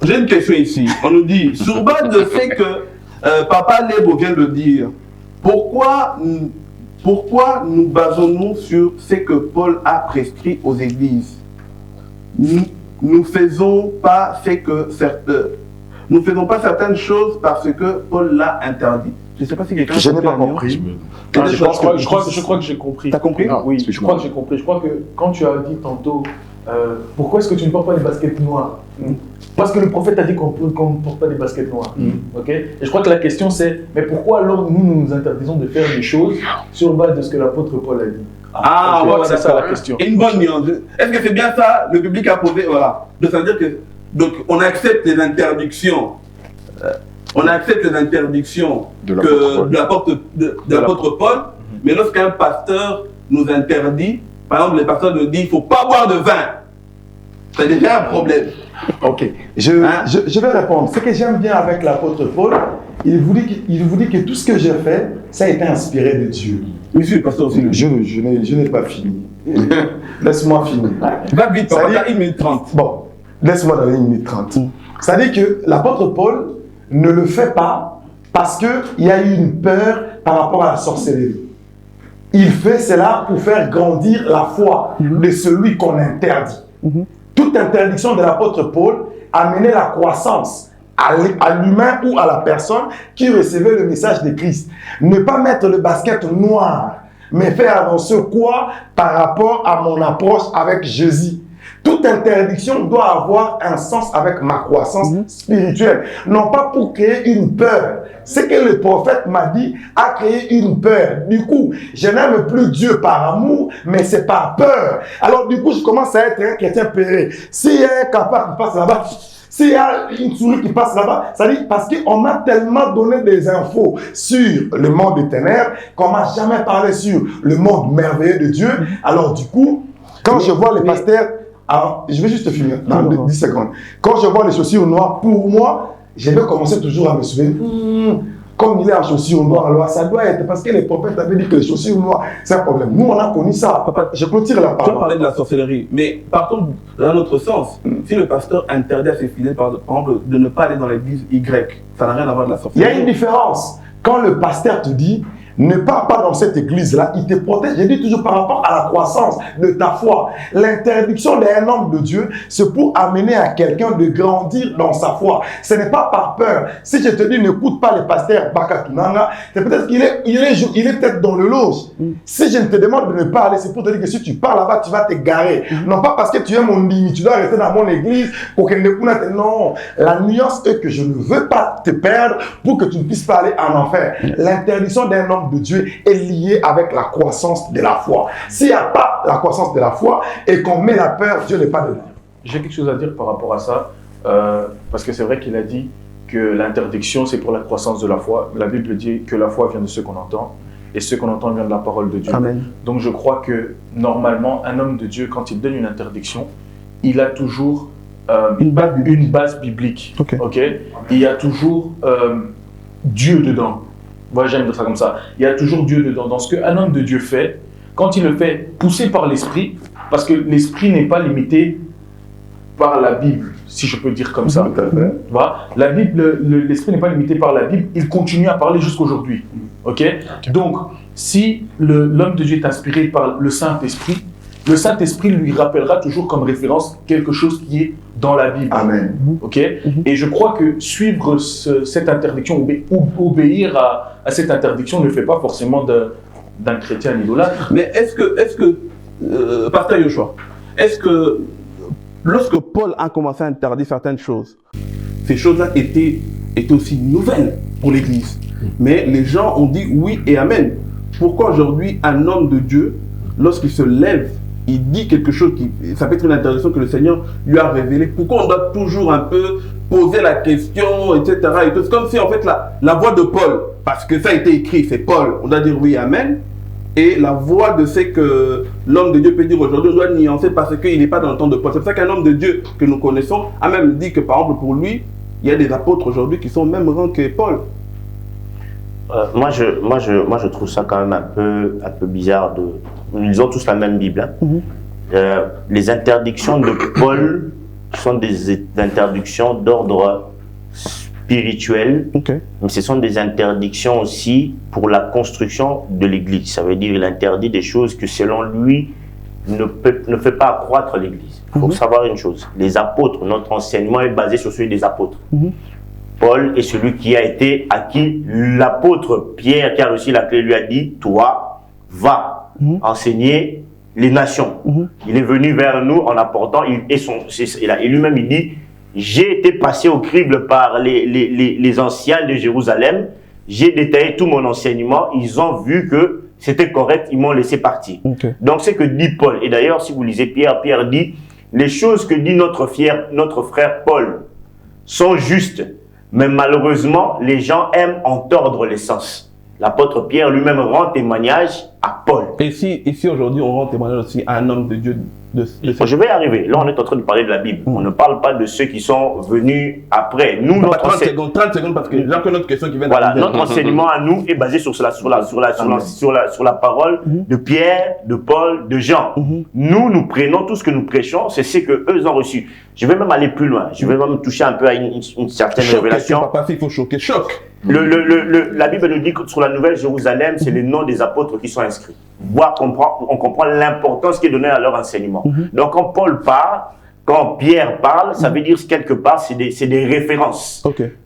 J'ai une question ici. On nous dit, sur base de fait que Papa Lebo vient de dire, pourquoi nous basons-nous sur ce que Paul a prescrit aux églises? Nous faisons pas certaines choses parce que Paul l'a interdit. Je ne sais pas si quelqu'un... Je n'ai pas compris. Je crois que j'ai compris. T'as compris? Oui, je crois que j'ai compris. Je crois que quand tu as dit tantôt, pourquoi est-ce que tu ne portes pas des baskets noires? Parce que le prophète a dit qu'on ne porte pas des baskets noires. Okay? Et je crois que la question c'est, mais pourquoi alors nous interdisons de faire des choses sur base de ce que l'apôtre Paul a dit? Voilà, c'est ça la question. Et une bonne nuance. Est-ce que c'est bien ça, le public a posé? Voilà. C'est-à-dire que donc, on accepte les interdictions. On accepte les interdictions de l'apôtre Paul, mais lorsqu'un pasteur nous interdit, par exemple, le pasteur nous dit il ne faut pas boire de vin, c'est déjà un problème. Ok, je vais répondre. Ce que j'aime bien avec l'apôtre Paul, il vous dit que tout ce que j'ai fait, ça a été inspiré de Dieu. Monsieur le pasteur aussi. Je n'ai pas fini. Laisse-moi finir. Va vite, ça va 1 minute 30. Bon, laisse-moi donner 1 minute 30. Ça veut dire que l'apôtre Paul ne le fait pas parce qu'il y a eu une peur par rapport à la sorcellerie. Il fait cela pour faire grandir la foi de celui qu'on interdit. Toute interdiction de l'apôtre Paul amenait la croissance à l'humain ou à la personne qui recevait le message de Christ. Ne pas mettre le basket noir, mais faire avancer quoi par rapport à mon approche avec Jésus. Toute interdiction doit avoir un sens avec ma croissance spirituelle. Non pas pour créer une peur. Ce que le prophète m'a dit a créé une peur. Du coup, je n'aime plus Dieu par amour, mais c'est par peur. Alors du coup, je commence à être un chrétien peuré. S'il y a un capable qui passe là-bas, S'il y a une souris qui passe là-bas, ça dit parce qu'on a tellement donné des infos sur le monde des ténèbres qu'on n'a jamais parlé sur le monde merveilleux de Dieu. Alors du coup, quand je vois les pasteurs, alors, je vais juste finir dans 10 secondes. Quand je vois les chaussures noires, pour moi, je vais commencer toujours à me souvenir. Comme il est en chaussures noires, alors ça doit être parce que les prophètes avaient dit que les chaussures noires, c'est un problème. Nous, on a connu ça. Papa, je clôture la parole. Tu as parlé de la sorcellerie, mais partons dans l'autre sens. Si le pasteur interdit à ses fidèles, par exemple, de ne pas aller dans l'église Y, ça n'a rien à voir de la Il y sorcellerie. a une différence. Quand le pasteur te dit, ne pars pas dans cette église-là, il te protège. Je dis toujours par rapport à la croissance de ta foi. L'interdiction d'un homme de Dieu, c'est pour amener à quelqu'un de grandir dans sa foi. Ce n'est pas par peur. Si je te dis, n'écoute pas le pasteur Bakatunanga, c'est peut-être qu'il est peut-être dans le loge. Si je te demande de ne pas aller, c'est pour te dire que si tu pars là-bas, tu vas te garer. Non pas parce que tu es mon digne, tu dois rester dans mon église. Non, la nuance est que je ne veux pas te perdre pour que tu ne puisses pas aller en enfer. L'interdiction d'un homme de Dieu est liée avec la croissance de la foi. S'il n'y a pas la croissance de la foi et qu'on met la peur, Dieu n'est pas dedans. J'ai quelque chose à dire par rapport à ça, parce que c'est vrai qu'il a dit que l'interdiction, c'est pour la croissance de la foi. La Bible dit que la foi vient de ce qu'on entend, et ce qu'on entend vient de la parole de Dieu. Amen. Donc je crois que, normalement, un homme de Dieu, quand il donne une interdiction, il a toujours une base biblique. Okay. Il y a toujours Dieu dedans. Moi, j'aime dire ça comme ça. Il y a toujours Dieu dedans. Dans ce qu'un homme de Dieu fait, quand il le fait poussé par l'esprit, parce que l'esprit n'est pas limité par la Bible, si je peux dire comme ça. Voilà. La Bible, l'esprit n'est pas limité par la Bible, il continue à parler jusqu'aujourd'hui. Donc, si l'homme de Dieu est inspiré par le Saint-Esprit lui rappellera toujours comme référence quelque chose qui est dans la Bible. Amen. Et je crois que suivre cette interdiction, obéir à cette interdiction ne fait pas forcément d'un chrétien idolâtre. Mais est-ce que Pasteur Yoshua, est-ce que lorsque Paul a commencé à interdire certaines choses, ces choses-là étaient aussi nouvelles pour l'Église, mais les gens ont dit oui et amen. Pourquoi aujourd'hui un homme de Dieu, lorsqu'il se lève, il dit quelque chose ça peut être une interdiction que le Seigneur lui a révélée. Pourquoi on doit toujours un peu poser la question, etc. C'est comme si en fait la voix de Paul, parce que ça a été écrit, c'est Paul, on doit dire oui, amen. Et la voix de ce que l'homme de Dieu peut dire aujourd'hui, on doit nuancer parce qu'il n'est pas dans le temps de Paul. C'est pour ça qu'un homme de Dieu que nous connaissons a même dit que par exemple pour lui, il y a des apôtres aujourd'hui qui sont au même rang que Paul. Moi, je trouve ça quand même un peu bizarre. Ils ont tous la même Bible. Les interdictions de Paul sont des interdictions d'ordre spirituel, mais ce sont des interdictions aussi pour la construction de l'Église. Ça veut dire qu'il interdit des choses que selon lui ne fait pas accroître l'Église. Il faut savoir une chose, les apôtres, notre enseignement est basé sur celui des apôtres. Paul est celui qui a été à qui l'apôtre Pierre, qui a reçu la clé, lui a dit, toi, va enseigner les nations. Il est venu vers nous en apportant, et lui-même il dit, j'ai été passé au crible par les anciens de Jérusalem, j'ai détaillé tout mon enseignement, ils ont vu que c'était correct, ils m'ont laissé partir. Donc c'est que dit Paul, et d'ailleurs si vous lisez Pierre, Pierre dit, les choses que dit notre frère Paul sont justes, mais malheureusement, les gens aiment en tordre les sens. L'apôtre Pierre lui-même rend témoignage à Paul. Et si aujourd'hui on rend témoignage aussi à un homme de Dieu Je vais y arriver. Là, on est en train de parler de la Bible. On ne parle pas de ceux qui sont venus après. Nous, 30 secondes parce que j'ai encore une autre question qui vient d'arriver. Voilà, notre enseignement à nous est basé sur la parole de Pierre, de Paul, de Jean. Nous prenons tout ce que nous prêchons, c'est ce que eux ont reçu. Je vais même aller plus loin. Je vais même toucher un peu à une certaine révélation. Papa, il faut choquer. Choc. La Bible nous dit que sur la Nouvelle Jérusalem, c'est les noms des apôtres qui sont inscrits. On comprend l'importance qui est donnée à leur enseignement. Donc quand Paul parle, quand Pierre parle, ça veut dire quelque part, c'est des références.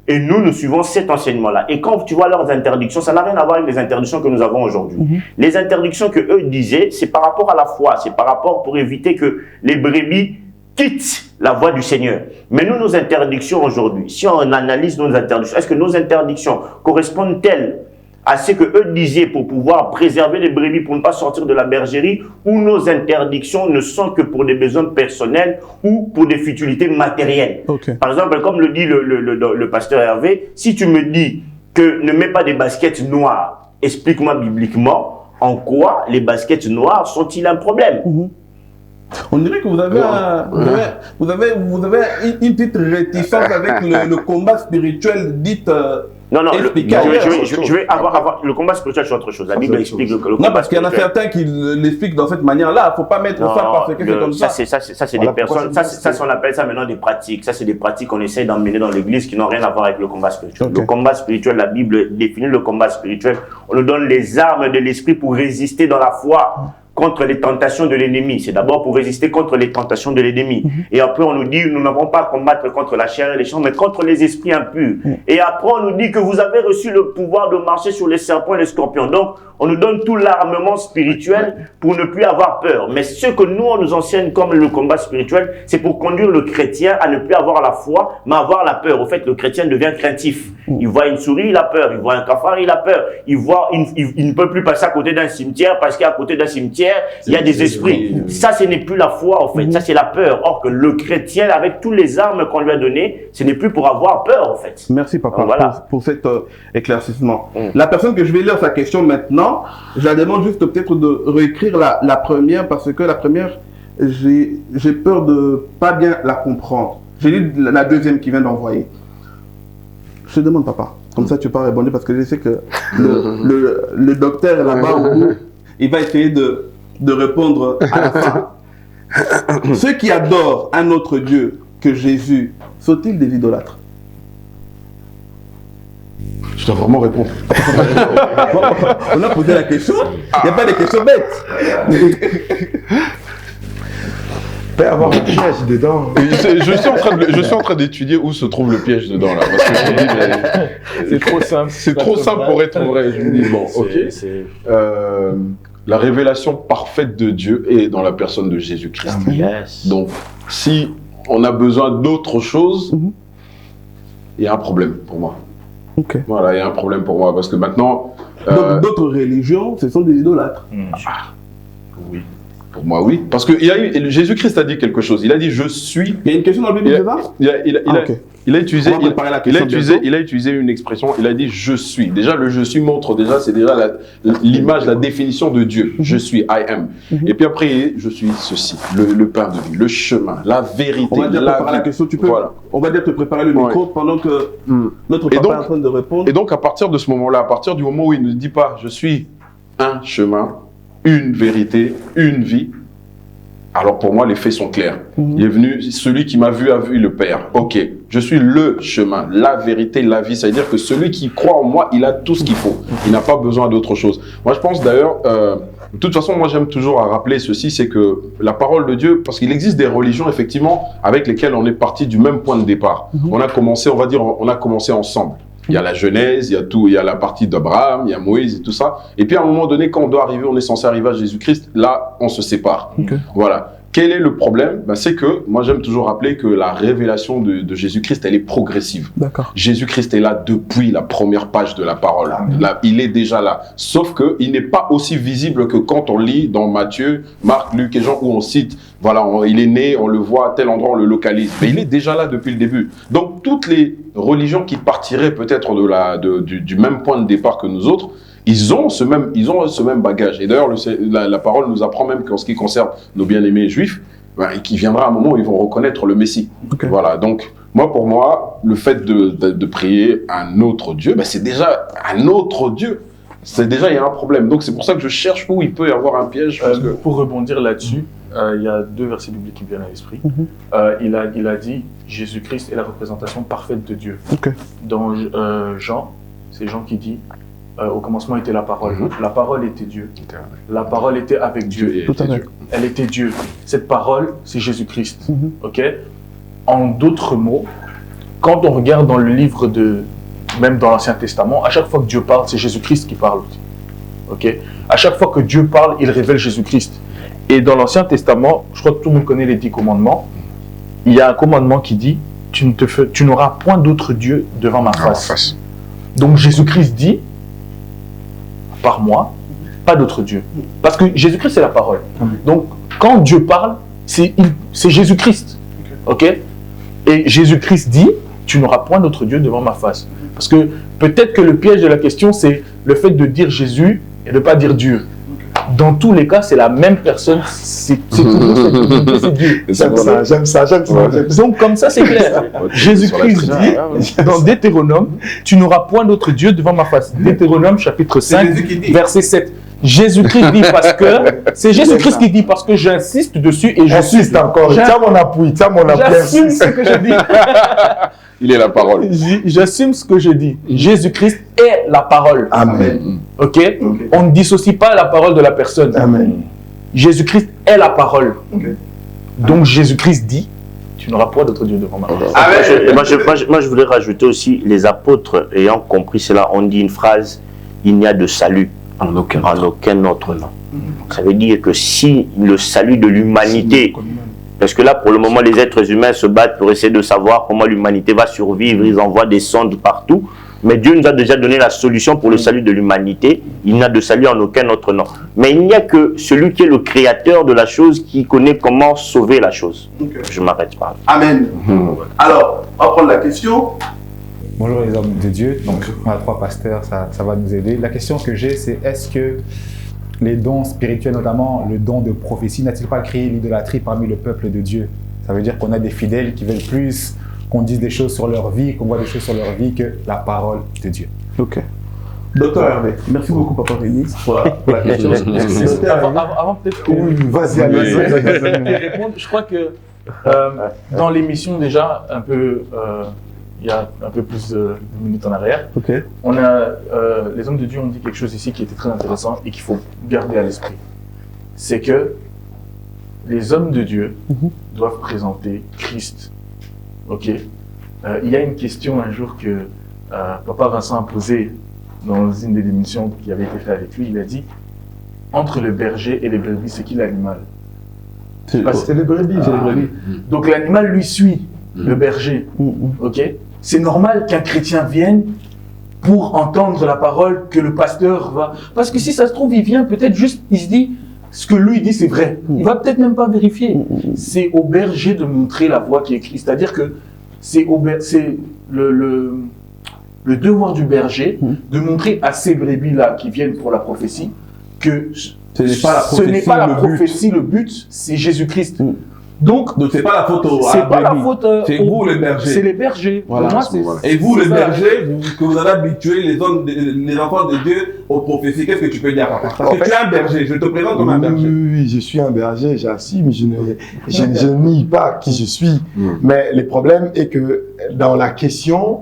Et nous suivons cet enseignement-là. Et quand tu vois leurs interdictions, ça n'a rien à voir avec les interdictions que nous avons aujourd'hui. Les interdictions que eux disaient, c'est par rapport à la foi, c'est par rapport pour éviter que les brebis quittent la voie du Seigneur. Mais nous, nos interdictions aujourd'hui, si on analyse nos interdictions, est-ce que nos interdictions correspondent-elles à ce que eux disaient pour pouvoir préserver les brebis, pour ne pas sortir de la bergerie, où nos interdictions ne sont que pour des besoins personnels ou pour des futilités matérielles. Par exemple, comme le dit le pasteur Hervé, si tu me dis que ne mets pas des baskets noires, explique-moi bibliquement en quoi les baskets noires sont-ils un problème. On dirait que vous avez, une petite réticence avec le combat spirituel dit. Non, je vais avoir le combat spirituel sur autre chose. La Bible explique le combat. Non, parce qu'il y en a certains qui l'expliquent dans cette manière-là. Il ne faut pas mettre ça parce que c'est comme ça. Ça, c'est des personnes. Ça, on appelle ça maintenant des pratiques. Ça, c'est des pratiques qu'on essaie d'emmener dans l'église qui n'ont rien à voir avec le combat spirituel. Le combat spirituel, la Bible définit le combat spirituel. On nous donne les armes de l'esprit pour résister dans la foi contre les tentations de l'ennemi. C'est d'abord pour résister contre les tentations de l'ennemi. Et après, on nous dit, nous n'avons pas à combattre contre la chair et les champs, mais contre les esprits impurs. Et après, on nous dit que vous avez reçu le pouvoir de marcher sur les serpents et les scorpions. Donc, on nous donne tout l'armement spirituel pour ne plus avoir peur. Mais ce que nous, on nous enseigne comme le combat spirituel, c'est pour conduire le chrétien à ne plus avoir la foi, mais avoir la peur. Au fait, le chrétien devient craintif. Il voit une souris, il a peur. Il voit un cafard, il a peur. Il ne peut plus passer à côté d'un cimetière parce qu'à côté d'un cimetière, il y a des esprits. Ça, ce n'est plus la foi, en fait. Ça, c'est la peur. Or que le chrétien, avec toutes les armes qu'on lui a données, ce n'est plus pour avoir peur, en fait. Merci, papa, pour cet éclaircissement. La personne que je vais lire sa question maintenant, je la demande juste peut-être de réécrire la première, parce que la première, j'ai peur de pas bien la comprendre. J'ai lu la deuxième qui vient d'envoyer. Je te demande, papa, comme ça tu peux pas répondre, parce que je sais que le docteur là-bas au bout, il va essayer de répondre à la fin. Ceux qui adorent un autre Dieu que Jésus, sont-ils des idolâtres? Je dois vraiment répondre. On a posé la question, il n'y a pas de questions bêtes. Il peut y avoir un piège dedans. Je suis en train d'étudier où se trouve le piège dedans là. Parce que je me dis, mais c'est trop simple. C'est trop simple pour être vrai. Je me dis, bon, ok. La révélation parfaite de Dieu est dans la personne de Jésus-Christ. Yes. Donc, si on a besoin d'autre chose, il y a un problème pour moi. Voilà, il y a un problème pour moi parce que maintenant. Donc, d'autres religions, ce sont des idolâtres. Oui. Pour moi, oui. Parce que Jésus-Christ a dit quelque chose. Il a dit, je suis. Il y a une question dans le Bible de ça? Il a utilisé une expression. Il a dit, je suis. Déjà, le je suis montre déjà, c'est déjà l'image, la définition de Dieu. Je suis, I am. Et puis après, je suis ceci, le pain de vie, le chemin, la vérité. On va dire préparer la question. Tu peux. Voilà. On va dire te préparer le micro pendant que notre papa est en train de répondre. Et donc, à partir de ce moment-là, à partir du moment où il ne dit pas, je suis un chemin, une vérité, une vie, alors pour moi les faits sont clairs. Il est venu, celui qui m'a vu a vu le Père. Ok, je suis le chemin, la vérité, la vie. Ça veut dire que celui qui croit en moi, il a tout ce qu'il faut. Il n'a pas besoin d'autre chose. Moi je pense d'ailleurs, de toute façon moi j'aime toujours à rappeler ceci, c'est que la parole de Dieu, parce qu'il existe des religions effectivement avec lesquelles on est parti du même point de départ. On a commencé, on va dire, on a commencé ensemble. Il y a la Genèse, il y a tout, il y a la partie d'Abraham, il y a Moïse et tout ça. Et puis à un moment donné, quand on doit arriver, on est censé arriver à Jésus-Christ, là, on se sépare. Voilà. Quel est le problème? C'est que, moi j'aime toujours rappeler que la révélation de Jésus-Christ, elle est progressive. Jésus-Christ est là depuis la première page de la parole. Là, il est déjà là. Sauf qu'il n'est pas aussi visible que quand on lit dans Matthieu, Marc, Luc et Jean, où on cite, voilà, il est né, on le voit à tel endroit, on le localise. Mais il est déjà là depuis le début. Donc toutes les religions qui partiraient peut-être du même point de départ que nous autres, ils ont ce même bagage. Et d'ailleurs, la parole nous apprend même qu'en ce qui concerne nos bien-aimés juifs, qu'il viendra un moment où ils vont reconnaître le Messie. Voilà. Donc, pour moi, le fait de prier un autre Dieu, c'est déjà un autre Dieu. C'est déjà, il y a un problème. Donc, c'est pour ça que je cherche où il peut y avoir un piège. Pour rebondir là-dessus, il y a deux versets bibliques qui viennent à l'esprit. Il a dit Jésus-Christ est la représentation parfaite de Dieu. Dans Jean, c'est Jean qui dit au commencement était la parole. La parole était Dieu. La parole était avec Dieu. Elle était Dieu. Cette parole, c'est Jésus-Christ. En d'autres mots, quand on regarde dans le livre même dans l'Ancien Testament, à chaque fois que Dieu parle, c'est Jésus-Christ qui parle. À chaque fois que Dieu parle, il révèle Jésus-Christ. Et dans l'Ancien Testament, je crois que tout le monde connaît les 10 commandements. Il y a un commandement qui dit tu n'auras point d'autre Dieu devant ma face. Donc Jésus-Christ dit par moi, pas d'autre Dieu. Parce que Jésus-Christ, c'est la parole. Donc, quand Dieu parle, c'est Jésus-Christ. Ok? Et Jésus-Christ dit, tu n'auras point d'autre Dieu devant ma face. Parce que peut-être que le piège de la question, c'est le fait de dire Jésus et de ne pas dire Dieu. Dans tous les cas, c'est la même personne, c'est toujours cette divinité, c'est Dieu. J'aime ça. Donc comme ça, c'est clair. Jésus-Christ dit, dans Deutéronome, tu n'auras point d'autre Dieu devant ma face. Deutéronome chapitre 5, verset 7. Jésus-Christ dit parce que, c'est Jésus-Christ qui dit parce que j'insiste dessus et j'insiste encore. Tiens mon appui, J'assume ce que je dis. Il est la parole. J'assume ce que je dis. Jésus-Christ est la parole. Amen. Ok? On ne dissocie pas la parole de la personne. Amen. Jésus-Christ est la parole. Donc Jésus-Christ dit, tu n'auras pas d'autre Dieu devant ma face. Moi, je voudrais rajouter aussi, les apôtres ayant compris cela, on dit une phrase, il n'y a de salut en aucun autre nom. Ça veut dire que si le salut de l'humanité, parce que là, pour le moment, les êtres humains se battent pour essayer de savoir comment l'humanité va survivre. Ils envoient des sondes partout. Mais Dieu nous a déjà donné la solution pour le salut de l'humanité. Il n'y a de salut en aucun autre nom. Mais il n'y a que celui qui est le créateur de la chose qui connaît comment sauver la chose. Je m'arrête pas. Amen. Alors, on va prendre la question. Bonjour les hommes de Dieu. Donc, on a 3 pasteurs, ça va nous aider. La question que j'ai, c'est est-ce que les dons spirituels, notamment le don de prophétie, n'a-t-il pas créé l'idolâtrie parmi le peuple de Dieu? Ça veut dire qu'on a des fidèles qui veulent plus qu'on dise des choses sur leur vie, qu'on voit des choses sur leur vie que la parole de Dieu. Ok. Docteur Hervé, merci beaucoup, Papa Rémi, pour la question. Avant peut-être que... Oui, vas-y, allez. Répondre, je crois que dans l'émission déjà, un peu... il y a un peu plus de minutes en arrière, on a, les hommes de Dieu ont dit quelque chose ici qui était très intéressant et qu'il faut garder à l'esprit. C'est que les hommes de Dieu doivent présenter Christ. Ok. Il y a une question un jour que Papa Vincent a posée dans une des émissions qui avait été faite avec lui. Il a dit, entre le berger et les brebis, c'est qui l'animal? C'est les brebis. Donc l'animal lui suit le berger. Ok. C'est normal qu'un chrétien vienne pour entendre la parole que le pasteur va... Parce que si ça se trouve, il vient peut-être juste, il se dit, ce que lui dit c'est vrai. Il va peut-être même pas vérifier. C'est au berger de montrer la voie qui est Christ. C'est-à-dire que c'est le devoir du berger de montrer à ces brebis-là qui viennent pour la prophétie que ce n'est pas la prophétie, le but, c'est Jésus-Christ. Donc c'est pas la faute c'est vous les bergers. C'est les bergers. Voilà. Pour moi, et vous les bergers, que vous avez habitué les enfants de Dieu aux prophéties, qu'est-ce que tu peux dire, papa? Parce que tu es un berger, je te présente comme un berger. Oui, je suis un berger, j'assume, je ne nie pas qui je suis. Mais le problème est que dans la question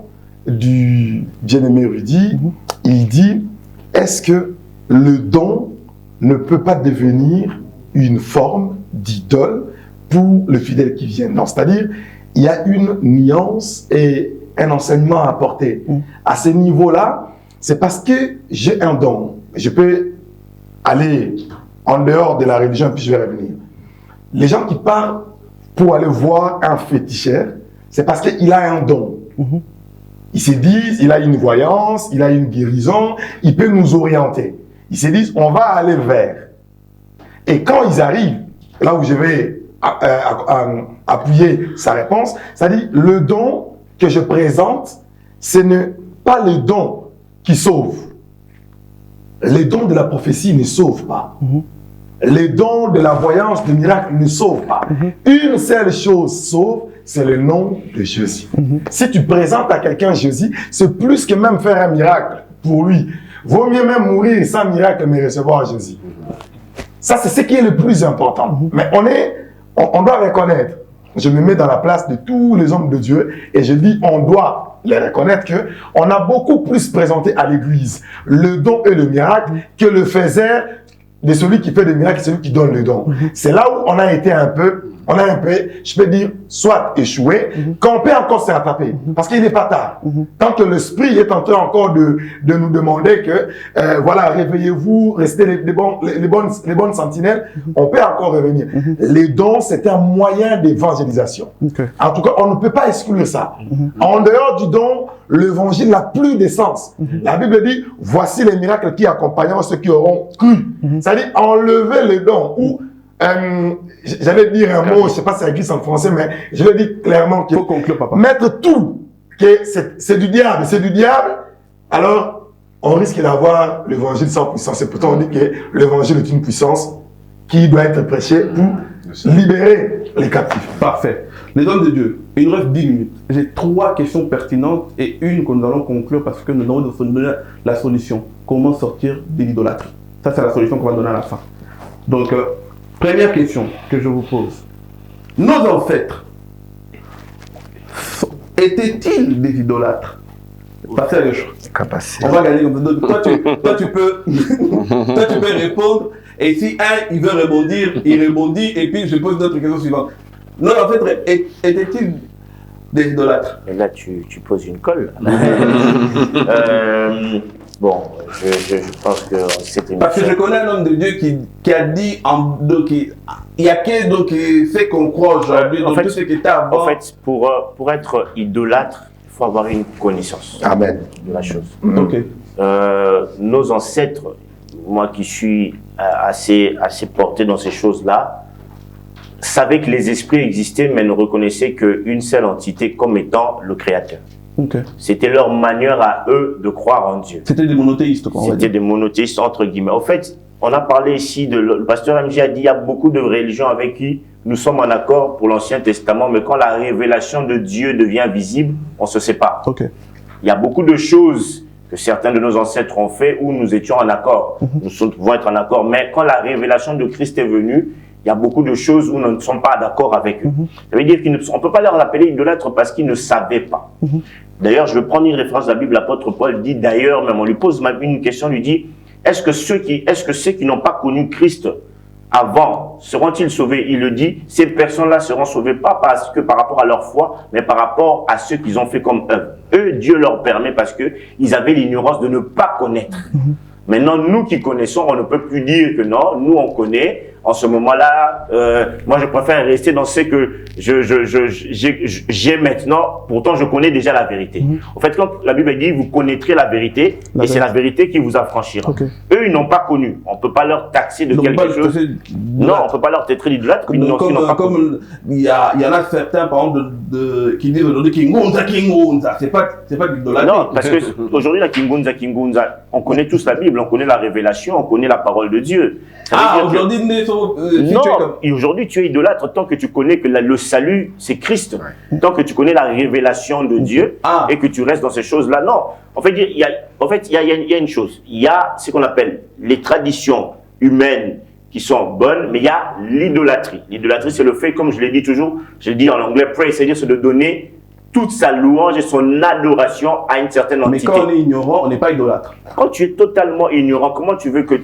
du bien-aimé Rudy, il dit, est-ce que le don ne peut pas devenir une forme d'idole pour le fidèle qui vient? Non, c'est-à-dire, il y a une nuance et un enseignement à apporter. À ce niveau-là, c'est parce que j'ai un don. Je peux aller en dehors de la religion, puis je vais revenir. Les gens qui partent pour aller voir un féticheur, c'est parce qu'il a un don. Ils se disent, il a une voyance, il a une guérison, il peut nous orienter. Ils se disent, on va aller vers. Et quand ils arrivent, là où je vais appuyer sa réponse, c'est-à-dire le don que je présente, ce n'est pas le don qui sauve. Les dons de la prophétie ne sauvent pas. Les dons de la voyance, de miracle ne sauvent pas. Une seule chose sauve, c'est le nom de Jésus. Si tu présentes à quelqu'un Jésus, c'est plus que même faire un miracle pour lui. Vaut mieux même mourir sans miracle, mais recevoir Jésus. Ça, c'est ce qui est le plus important. Mais on doit reconnaître, je me mets dans la place de tous les hommes de Dieu et je dis, on doit les reconnaître qu'on a beaucoup plus présenté à l'église le don et le miracle que le faiseur de celui qui fait des miracles, celui qui donne le don. C'est là où on a été un peu on a un peu, je peux dire, soit échoué, qu'on peut encore se rattraper. Parce qu'il n'est pas tard. Tant que l'esprit est en train encore de nous demander que, voilà, réveillez-vous, restez les bonnes sentinelles, on peut encore revenir. Les dons, c'est un moyen d'évangélisation. En tout cas, on ne peut pas exclure ça. En dehors du don, l'évangile n'a plus de sens. La Bible dit, voici les miracles qui accompagneront ceux qui auront cru. C'est-à-dire, enlever les dons ou j'allais dire un mot, je ne sais pas si ça existe en français, mais je vais dire clairement que faut conclure, papa. Mettre tout, que c'est du diable, alors on risque d'avoir l'évangile sans puissance. Et pourtant on dit que l'évangile est une puissance qui doit être prêchée pour libérer les captifs. Parfait. Les hommes de Dieu, il nous reste 10 minutes. J'ai 3 questions pertinentes et une que nous allons conclure parce que nous allons nous donner la solution. Comment sortir de l'idolâtrie? Ça, c'est la solution qu'on va donner à la fin. Donc, première question que je vous pose. Nos ancêtres étaient-ils des idolâtres? Passez à gauche. On va gagner. Donc, toi, tu peux répondre. Et si un, il veut rebondir, il rebondit. Et puis, je pose d'autres questions suivantes. Nos ancêtres étaient-ils des idolâtres? Et là, tu poses une colle. Bon, je pense que c'était... Parce que je connais un homme de Dieu qui a dit, il y a qu'un donc qui fait qu'on croit aujourd'hui, donc tout ce qui était avant. En fait, pour être idolâtre, il faut avoir une connaissance de la chose. Ok. Nos ancêtres, moi qui suis assez porté dans ces choses-là, savaient que les esprits existaient, mais ne reconnaissaient qu'une seule entité comme étant le Créateur. Okay. C'était leur manière à eux de croire en Dieu. C'était des monothéistes, quoi. C'était des monothéistes, entre guillemets. En fait, on a parlé ici, le pasteur MJ a dit, il y a beaucoup de religions avec qui nous sommes en accord pour l'Ancien Testament, mais quand la révélation de Dieu devient visible, on se sépare. Okay. Il y a beaucoup de choses que certains de nos ancêtres ont fait où nous étions en accord. Nous pouvons être en accord, mais quand la révélation de Christ est venue, il y a beaucoup de choses où nous ne sommes pas d'accord avec eux. Ça veut dire qu'on ne peut pas leur appeler idolâtres parce qu'ils ne savaient pas. D'ailleurs, je vais prendre une référence de la Bible. L'apôtre Paul dit d'ailleurs, même on lui pose une question, lui dit, est-ce que ceux qui n'ont pas connu Christ avant seront-ils sauvés? Il le dit, ces personnes-là seront sauvées pas parce que par rapport à leur foi, mais par rapport à ceux qu'ils ont fait comme œuvre. Eux, Dieu leur permet parce qu'ils avaient l'ignorance de ne pas connaître. Maintenant, nous qui connaissons, on ne peut plus dire que non, nous on connaît. En ce moment-là, moi je préfère rester dans ce que j'ai maintenant, pourtant je connais déjà la vérité. En fait, quand la Bible dit, vous connaîtrez la vérité, et c'est la vérité qui vous affranchira. Okay. Eux, ils n'ont pas connu. On ne peut pas leur taxer de quelque chose. Non, on ne peut pas leur traiter d'idolâtre. Comme il y en a certains, par exemple, qui disent aujourd'hui Kingunza. C'est pas de l'idolâtrie. Non, parce qu'aujourd'hui, la Kingunza, on connaît tous la Bible, on connaît la révélation, on connaît la parole de Dieu. Aujourd'hui, aujourd'hui tu es idolâtre tant que tu connais que le salut c'est Christ, tant que tu connais la révélation de Dieu et que tu restes dans ces choses-là. Non, en fait il y a une chose, il y a ce qu'on appelle les traditions humaines qui sont bonnes, mais il y a l'idolâtrie. L'idolâtrie c'est le fait, comme je l'ai dit toujours, je le dis en anglais, pray, c'est-à-dire c'est de donner toute sa louange et son adoration à une certaine entité. Mais quand on est ignorant, on n'est pas idolâtre. Quand tu es totalement ignorant, comment tu veux que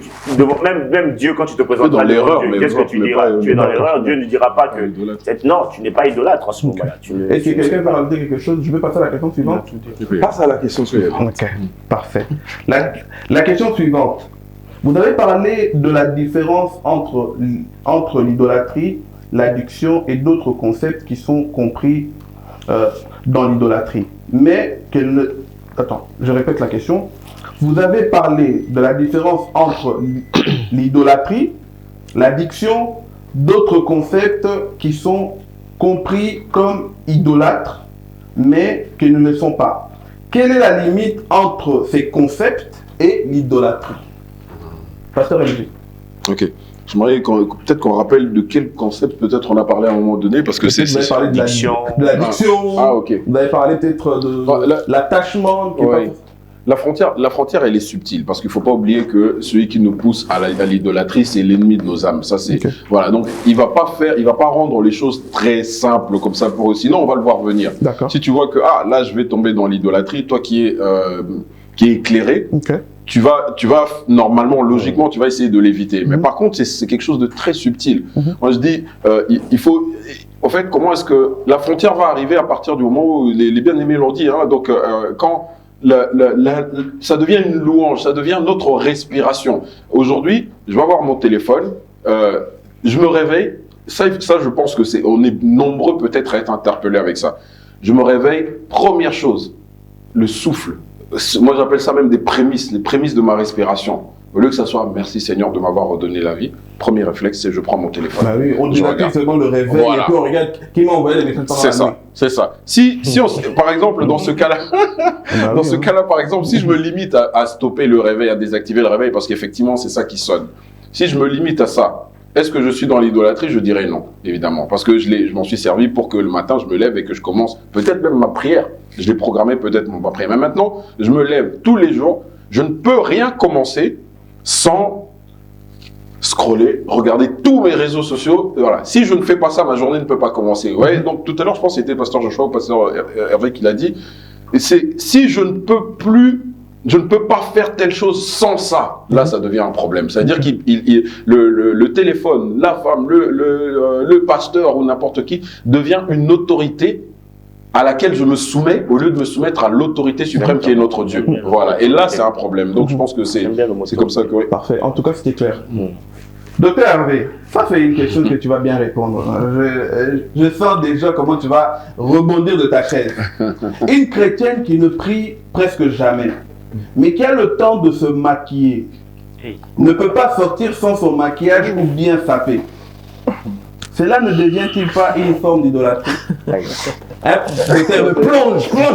même Dieu, quand tu te présentes dans l'erreur, qu'est-ce que tu diras? Tu es dans l'erreur, Dieu ne dira pas que... Non, tu n'es pas idolâtre en ce moment-là. Est-ce que quelqu'un va rajouter quelque chose? Je vais passer à la question suivante. Passe à la question suivante. Ok, parfait. La question suivante. Vous avez parlé de la différence entre l'idolâtrie, l'addiction et d'autres concepts qui sont compris dans l'idolâtrie. Mais attends, je répète la question. Vous avez parlé de la différence entre l'idolâtrie, l'addiction, d'autres concepts qui sont compris comme idolâtres, mais qui ne le sont pas. Quelle est la limite entre ces concepts et l'idolâtrie? Pasteur Élie. Ok. J'aimerais peut-être qu'on rappelle de quel concept peut-être on a parlé à un moment donné, parce que c'est... Vous avez parlé de l'addiction. Ok. Vous avez parlé peut-être de l'attachement. La frontière, elle est subtile, parce qu'il ne faut pas oublier que celui qui nous pousse à l'idolâtrie, c'est l'ennemi de nos âmes. Ça, c'est voilà. Donc, il va pas rendre les choses très simples comme ça pour eux. Sinon, on va le voir venir. Si tu vois que là, je vais tomber dans l'idolâtrie, toi qui es éclairé, tu vas normalement, logiquement, tu vas essayer de l'éviter. Mais par contre, c'est quelque chose de très subtil. Moi, je dis, il faut... En fait, comment est-ce que la frontière va arriver à partir du moment où les bien-aimés l'ont dit, hein, donc quand ça devient une louange, ça devient notre respiration. Aujourd'hui, je vais avoir mon téléphone, je me réveille, ça je pense que on est nombreux peut-être à être interpellés avec ça. Je me réveille, première chose, le souffle. Moi, j'appelle ça même les prémices de ma respiration. Au lieu que ça soit merci Seigneur de m'avoir redonné la vie, premier réflexe, c'est je prends mon téléphone. Bah oui, on dit seulement le réveil et puis on regarde qui m'a envoyé les messages par la nuit. C'est ça. Si par exemple, dans ce cas-là, par exemple, si je me limite à stopper le réveil, à désactiver le réveil, parce qu'effectivement, c'est ça qui sonne. Si je me limite à ça, est-ce que je suis dans l'idolâtrie? Je dirais non, évidemment. Parce que je m'en suis servi pour que le matin, je me lève et que je commence peut-être même ma prière. Je l'ai programmé peut-être ma prière. Mais maintenant, je me lève tous les jours. Je ne peux rien commencer sans scroller, regarder tous mes réseaux sociaux. Voilà. Si je ne fais pas ça, ma journée ne peut pas commencer. Ouais, donc tout à l'heure, je pense que c'était Pasteur Joshua ou Pasteur Hervé qui l'a dit. Si je ne peux pas faire telle chose sans ça. Là, ça devient un problème. C'est-à-dire que le téléphone, la femme, le pasteur ou n'importe qui devient une autorité à laquelle je me soumets au lieu de me soumettre à l'autorité suprême qui est notre Dieu. Voilà. Et là, c'est un problème. Donc, je pense que c'est comme ça que... Oui. Parfait. En tout cas, c'était clair. Docteur Hervé, ça c'est une question que tu vas bien répondre. Je sens déjà comment tu vas rebondir de ta chaise. Une chrétienne qui ne prie presque jamais, mais qui a le temps de se maquiller, ne peut pas sortir sans son maquillage ou bien saper. Cela ne devient-il pas une forme d'idolâtrie? Plonge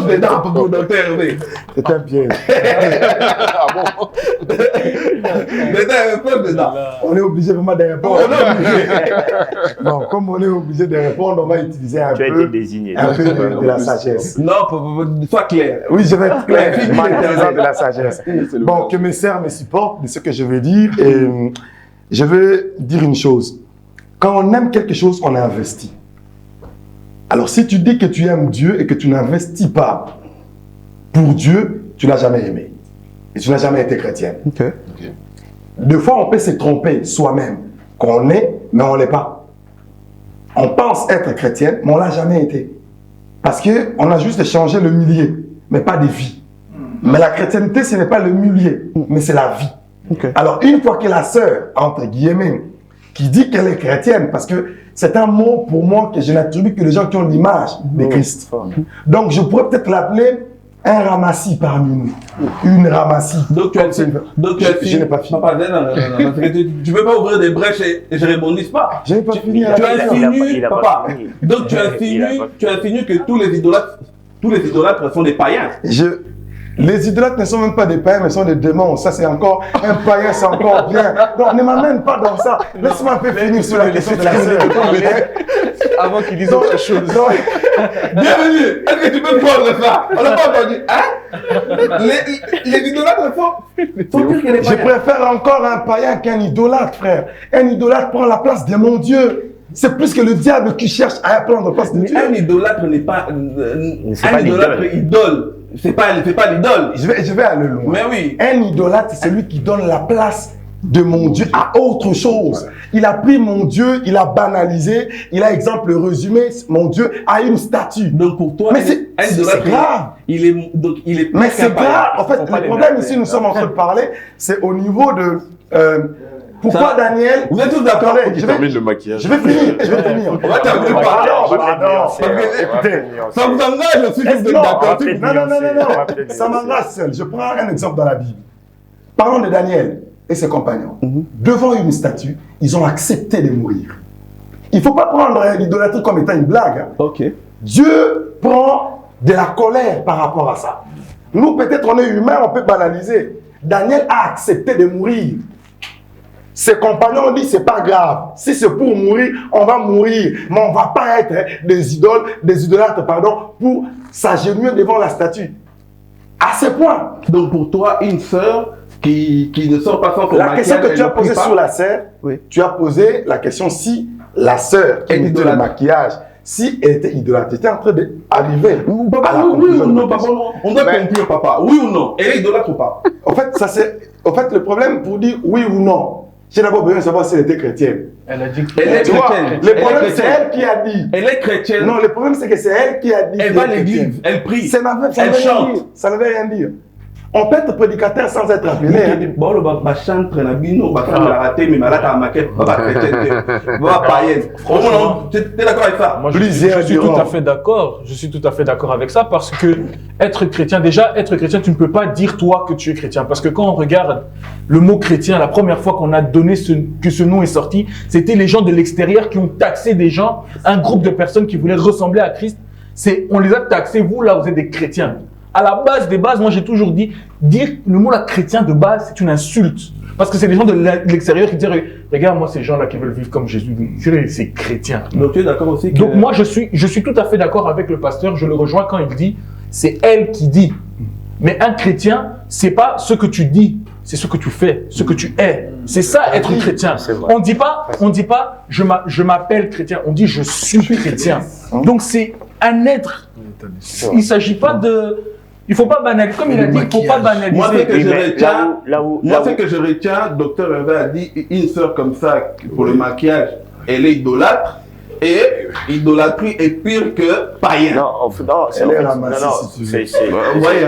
dedans pour mon docteur Hervé. C'est un piège. Ah bon? Plonge dedans. On est obligé vraiment de répondre. Bon, comme on est obligé de répondre, on va utiliser un peu de la sagesse. Non, sois clair. Oui, je vais être clair. Je vais de la sagesse. Bon, que mes sœurs me supportent de ce que je vais dire. Et je vais dire une chose. Quand on aime quelque chose, on investit. Alors, si tu dis que tu aimes Dieu et que tu n'investis pas pour Dieu, tu ne l'as jamais aimé. Et tu n'as jamais été chrétien. Okay. Deux fois, on peut se tromper soi-même. Qu'on est, mais on ne l'est pas. On pense être chrétien, mais on ne l'a jamais été. Parce qu'on a juste changé le milieu, mais pas des vies. Mais la chrétienté, ce n'est pas le milieu, mais c'est la vie. Okay. Alors, une fois que la sœur, entre guillemets, qui dit qu'elle est chrétienne, parce que c'est un mot pour moi que je n'attribue que les gens qui ont l'image de Christ. Donc, je pourrais peut-être l'appeler un ramassis parmi nous. Une ramassis. Donc, tu as fini. Je n'ai pas fini. Papa, non, tu ne peux pas ouvrir des brèches et je ne rebondisse pas. Je n'ai pas fini. Tu as fini, papa. Donc, tu as fini que tous les idolâtres sont des païens. Les idolâtres ne sont même pas des païens, mais sont des démons. Ça, c'est encore un païen, c'est encore bien. Donc, ne m'amène pas dans ça. Laisse-moi un peu finir sur la question de la sœur. Avant qu'ils disent autre chose. Bienvenue. Est-ce que tu peux prendre ça? On n'a pas entendu. Hein? Les idolâtres faut dire que les païens. Je préfère encore un païen qu'un idolâtre, frère. Un idolâtre prend la place de mon Dieu. C'est plus que le diable qui cherche à prendre la place de Dieu. Un idolâtre n'est pas... Un idolâtre idole. C'est pas l'idole. Je vais aller loin. Mais oui. Un idolâtre, c'est celui qui donne la place de mon Dieu à autre chose. Il a pris mon Dieu, il a banalisé, il a, exemple, résumé mon Dieu à une statue. Donc pour toi, mais c'est grave. Il est mais c'est grave. En fait, le problème ici, nous sommes en train de parler, c'est au niveau de... pourquoi ça, Daniel? Vous êtes tous d'accord? Je termine le maquillage. Je vais finir. On va terminer ça vous engage aussi que vous êtes d'accord? Non. Ça m'engage seul. Je prends un exemple dans la Bible. Parlons de Daniel et ses compagnons. Devant une statue, ils ont accepté de mourir. Il ne faut pas prendre l'idolâtrie comme étant une blague. Dieu prend de la colère par rapport à ça. Nous, peut-être, on est humains, on peut banaliser. Daniel a accepté de mourir. Ses compagnons ont dit, c'est pas grave. Si c'est pour mourir, on va mourir. Mais on va pas être des idolâtres, pour s'agenouiller devant la statue. À ce point. Donc pour toi, une sœur qui ne sort pas sans ton maquillage... La question que tu as posée sur la sœur, tu as posé la question si la sœur qui met le maquillage, si elle était idolâtre, tu étais en train d'arriver. Papa, oui ou non, papa, on doit conclure, papa. Oui ou non? Elle est idolâtre ou pas? En fait, le problème pour dire oui ou non, j'ai d'abord besoin de savoir si elle était chrétienne. Elle a dit que Elle est Tu vois, chrétienne. le problème, c'est elle qui a dit. Elle est chrétienne. Non, le problème, c'est que c'est elle qui a dit. Elle qu'elle va à est l'église, chrétienne. elle prie. Ça n'avait Elle rien chante. dire. Ça n'avait rien dire. On peut être prédicateur sans être appelé. hein. Bon, le chantre, la bino, la raté, mais malade à maquette, pas chrétienne, pas païenne. Franchement, tu es d'accord avec ça? moi, je suis tout à fait d'accord. Je suis tout à fait d'accord avec ça parce que être chrétien, tu ne peux pas dire toi que tu es chrétien. Parce que quand on regarde le mot chrétien, la première fois qu'on a donné que ce nom est sorti, c'était les gens de l'extérieur qui ont taxé des gens, un groupe de personnes qui voulaient ressembler à Christ. On les a taxés, vous là, vous êtes des chrétiens. À la base des bases, moi j'ai toujours dit, dire le mot là chrétien de base, c'est une insulte. Parce que c'est des gens de l'extérieur qui disent, regarde moi ces gens-là qui veulent vivre comme Jésus, c'est chrétien. Donc tu es d'accord aussi que... Donc moi je suis tout à fait d'accord avec le pasteur, je le rejoins quand il dit, c'est elle qui dit. Mais un chrétien, c'est pas ce que tu dis, c'est ce que tu fais, ce que tu es. C'est ça être chrétien. On dit pas, je m'appelle chrétien, on dit je suis chrétien. Donc c'est un être. Il s'agit pas de... Il faut pas banaliser, comme il a dit, il faut pas banaliser. Moi, ce que je retiens, là où- que je retiens, docteur Hervé a dit, une sœur comme ça, pour le maquillage, elle est idolâtre, et idolâtrie est pire que païen. Non, c'est Elle en est fait, ramassée, non, si tu veux. c'est Voyez.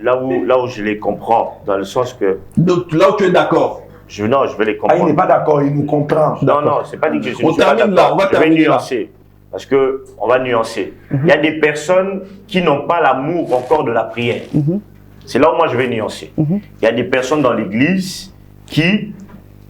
là où je les comprends, dans le sens que Donc là où tu es d'accord. je vais les Ah, il comprendre. n'est pas d'accord, il nous comprend. Non, c'est pas dit que je ne On suis pas termine là, d'accord. on va Je vais terminer là. nuancer. Parce que on va nuancer. Il y a des personnes qui n'ont pas l'amour encore de la prière. C'est là où moi je vais nuancer. Il y a des personnes dans l'église qui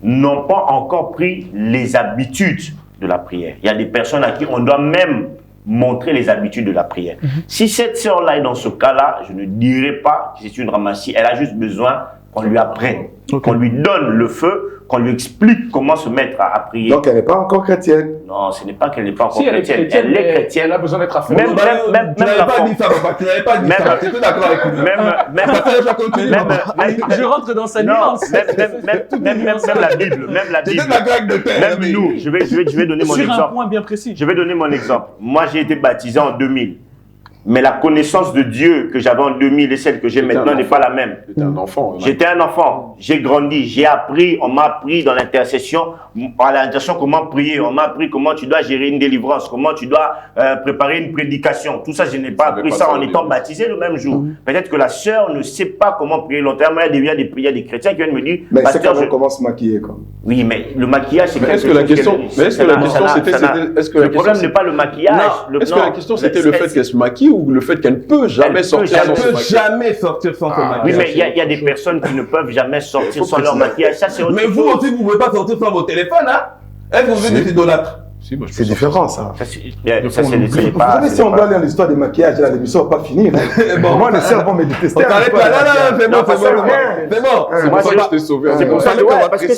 n'ont pas encore pris les habitudes de la prière. Il y a des personnes à qui on doit même montrer les habitudes de la prière. Si cette sœur-là est dans ce cas-là, je ne dirais pas que c'est une ramassie. Elle a juste besoin qu'on lui apprenne, qu'on lui donne le feu, qu'on lui explique comment se mettre à prier. Donc, elle n'est pas encore chrétienne. Non, ce n'est pas qu'elle n'est pas encore Si elle est chrétienne. chrétienne, Elle est chrétienne. elle a besoin d'être affairée. Même Tu n'avais la pas forme. dit ça, papa, tu n'avais pas dit Même- ça. Tu étais d'accord avec lui. Je rentre dans sa Non, nuance. même la Bible, même la Tu Bible. étais d'accord avec docteur Même Hervé. nous, je vais donner mon Sur un exemple. point bien précis. Je vais donner mon exemple. Moi, j'ai été baptisé en 2000. Mais la connaissance de Dieu que j'avais en 2000 et celle que j'ai maintenant n'est pas la même. J'étais un enfant. J'étais un enfant, j'ai grandi, j'ai appris, on m'a appris dans l'intercession, à l'intercession comment prier, on m'a appris comment tu dois gérer une délivrance, comment tu dois préparer une prédication. Tout ça, je n'ai pas appris ça en étant baptisé le même jour. Peut-être que la sœur ne sait pas comment prier longtemps. Il y a des chrétiens qui viennent me dire, Mais c'est pasteur, quand on commence à se maquiller, quoi. oui, mais le maquillage, c'est Mais quelque est-ce que la chose question, le problème n'est pas le maquillage. est-ce que la question c'était le fait qu'elle se maquille ou le fait qu'elle ne peut jamais sortir Elle sans se peut maquiller? jamais sortir sans son Oui, maquillage. mais il y a des personnes qui ne peuvent jamais sortir sans leur maquillage. Ça, c'est autre Mais vous chose. aussi, vous ne pouvez pas sortir sans vos téléphones, hein? Est-ce que vous êtes des idolâtres? Si, moi, je C'est peux différent, ça. Ça, c'est Vous savez, si on doit lire l'histoire des maquillages, là, l'émission ne va pas finir. Moi, les sœurs vont me détester. On t'arrête pas, non, c'est bon, c'est bon. C'est pour ça que je t'ai sauvé. C'est pour ça que, Ouais, parce que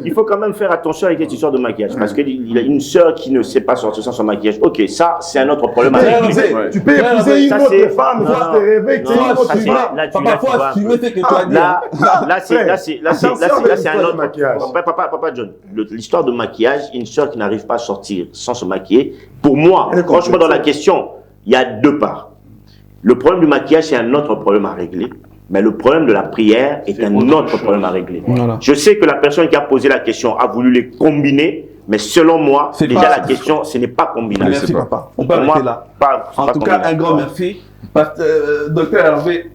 il faut quand même faire attention avec cette histoire de maquillage. Parce qu'il y a une sœur qui ne sait pas sortir sans son maquillage. Ok, ça, c'est un autre problème. Tu peux épouser une Ça, autre c'est- femme, non, voir te rêver, tu non, es une autre ça, c'est- femme. là, tu Papa, faut vois un assumer peu. ce que tu as dit. Là, c'est un autre. maquillage. Papa John, l'histoire de maquillage, une sœur qui n'arrive pas à sortir sans se maquiller, pour moi, Elle est franchement, dans la complexe. question, il y a deux parts. Le problème du maquillage, c'est un autre problème à régler. Mais le problème de la prière est un autre problème à régler. Voilà. Je sais que la personne qui a posé la question a voulu les combiner, mais selon moi, C'est déjà pas- la question, ce n'est pas combinable. Merci, papa. On peut Pour moi, arrêter là. c'est En pas tout cas, combinable. un grand merci. Docteur Hervé,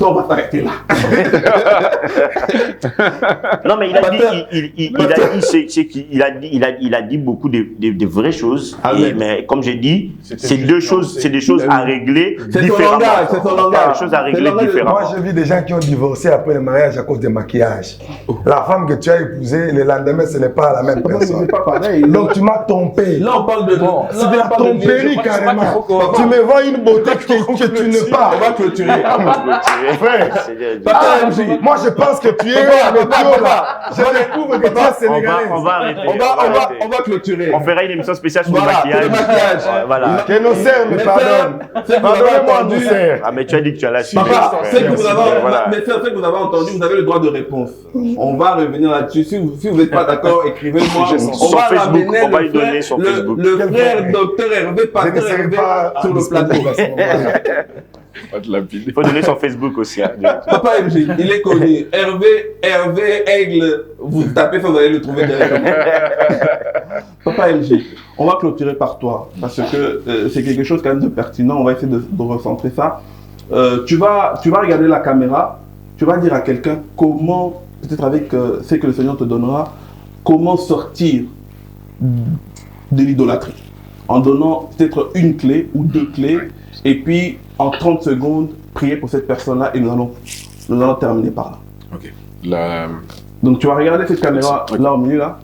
on va s'arrêter là. Non, mais il a Pasteur. il a dit beaucoup de vraies choses. Ah, Et- oui. mais comme j'ai dit, c'est juste deux choses, nuancé. c'est des choses à régler C'est son différemment. langage, c'est son langage. Des choses à C'est régler le langage de- différemment. Moi, j'ai vu des gens qui ont divorcé après le mariage à cause des maquillages. La femme que tu as épousée, le lendemain, ce n'est pas la même personne. C'est pas pareil. Donc, tu m'as trompé. Là, on parle de. C'est de la tromperie, carrément. Tu me vends une beauté que tu ne On pas. va clôturer. Frère, C'est- moi je pense que tu es le bio là. Je découvre que tu es sénégalais. On va arrêter. On va clôturer. On fera une émission spéciale sur Voilà, le maquillage. sur le maquillage. Voilà. Que nos sœurs me pardonnent. Pardonnez-moi, nos sœurs. Ah, mais tu as dit que tu as la suite. Papa, ce que vous avez, Voilà. mais ce que vous avez entendu, vous avez le droit de réponse. On va revenir là-dessus. Si vous n'êtes pas d'accord, écrivez-moi. Son Facebook, on va lui donner son Facebook. Le frère docteur Hervé, Je ne pasteur serai Hervé pas sur le plateau. Il faut donner son Facebook aussi. Hein. Papa MG, il est connu. Hervé Aigle, vous tapez ça, vous allez le trouver directement. Papa MG, on va clôturer par toi, parce que c'est quelque chose quand même de pertinent, on va essayer de recentrer ça. Tu vas regarder la caméra, tu vas dire à quelqu'un comment, peut-être avec ce que le Seigneur te donnera, comment sortir de l'idolâtrie. En donnant peut-être une clé ou deux clés, et puis en 30 secondes, prier pour cette personne-là, et nous allons terminer par là. Ok. Donc tu vas regarder cette caméra là au milieu là.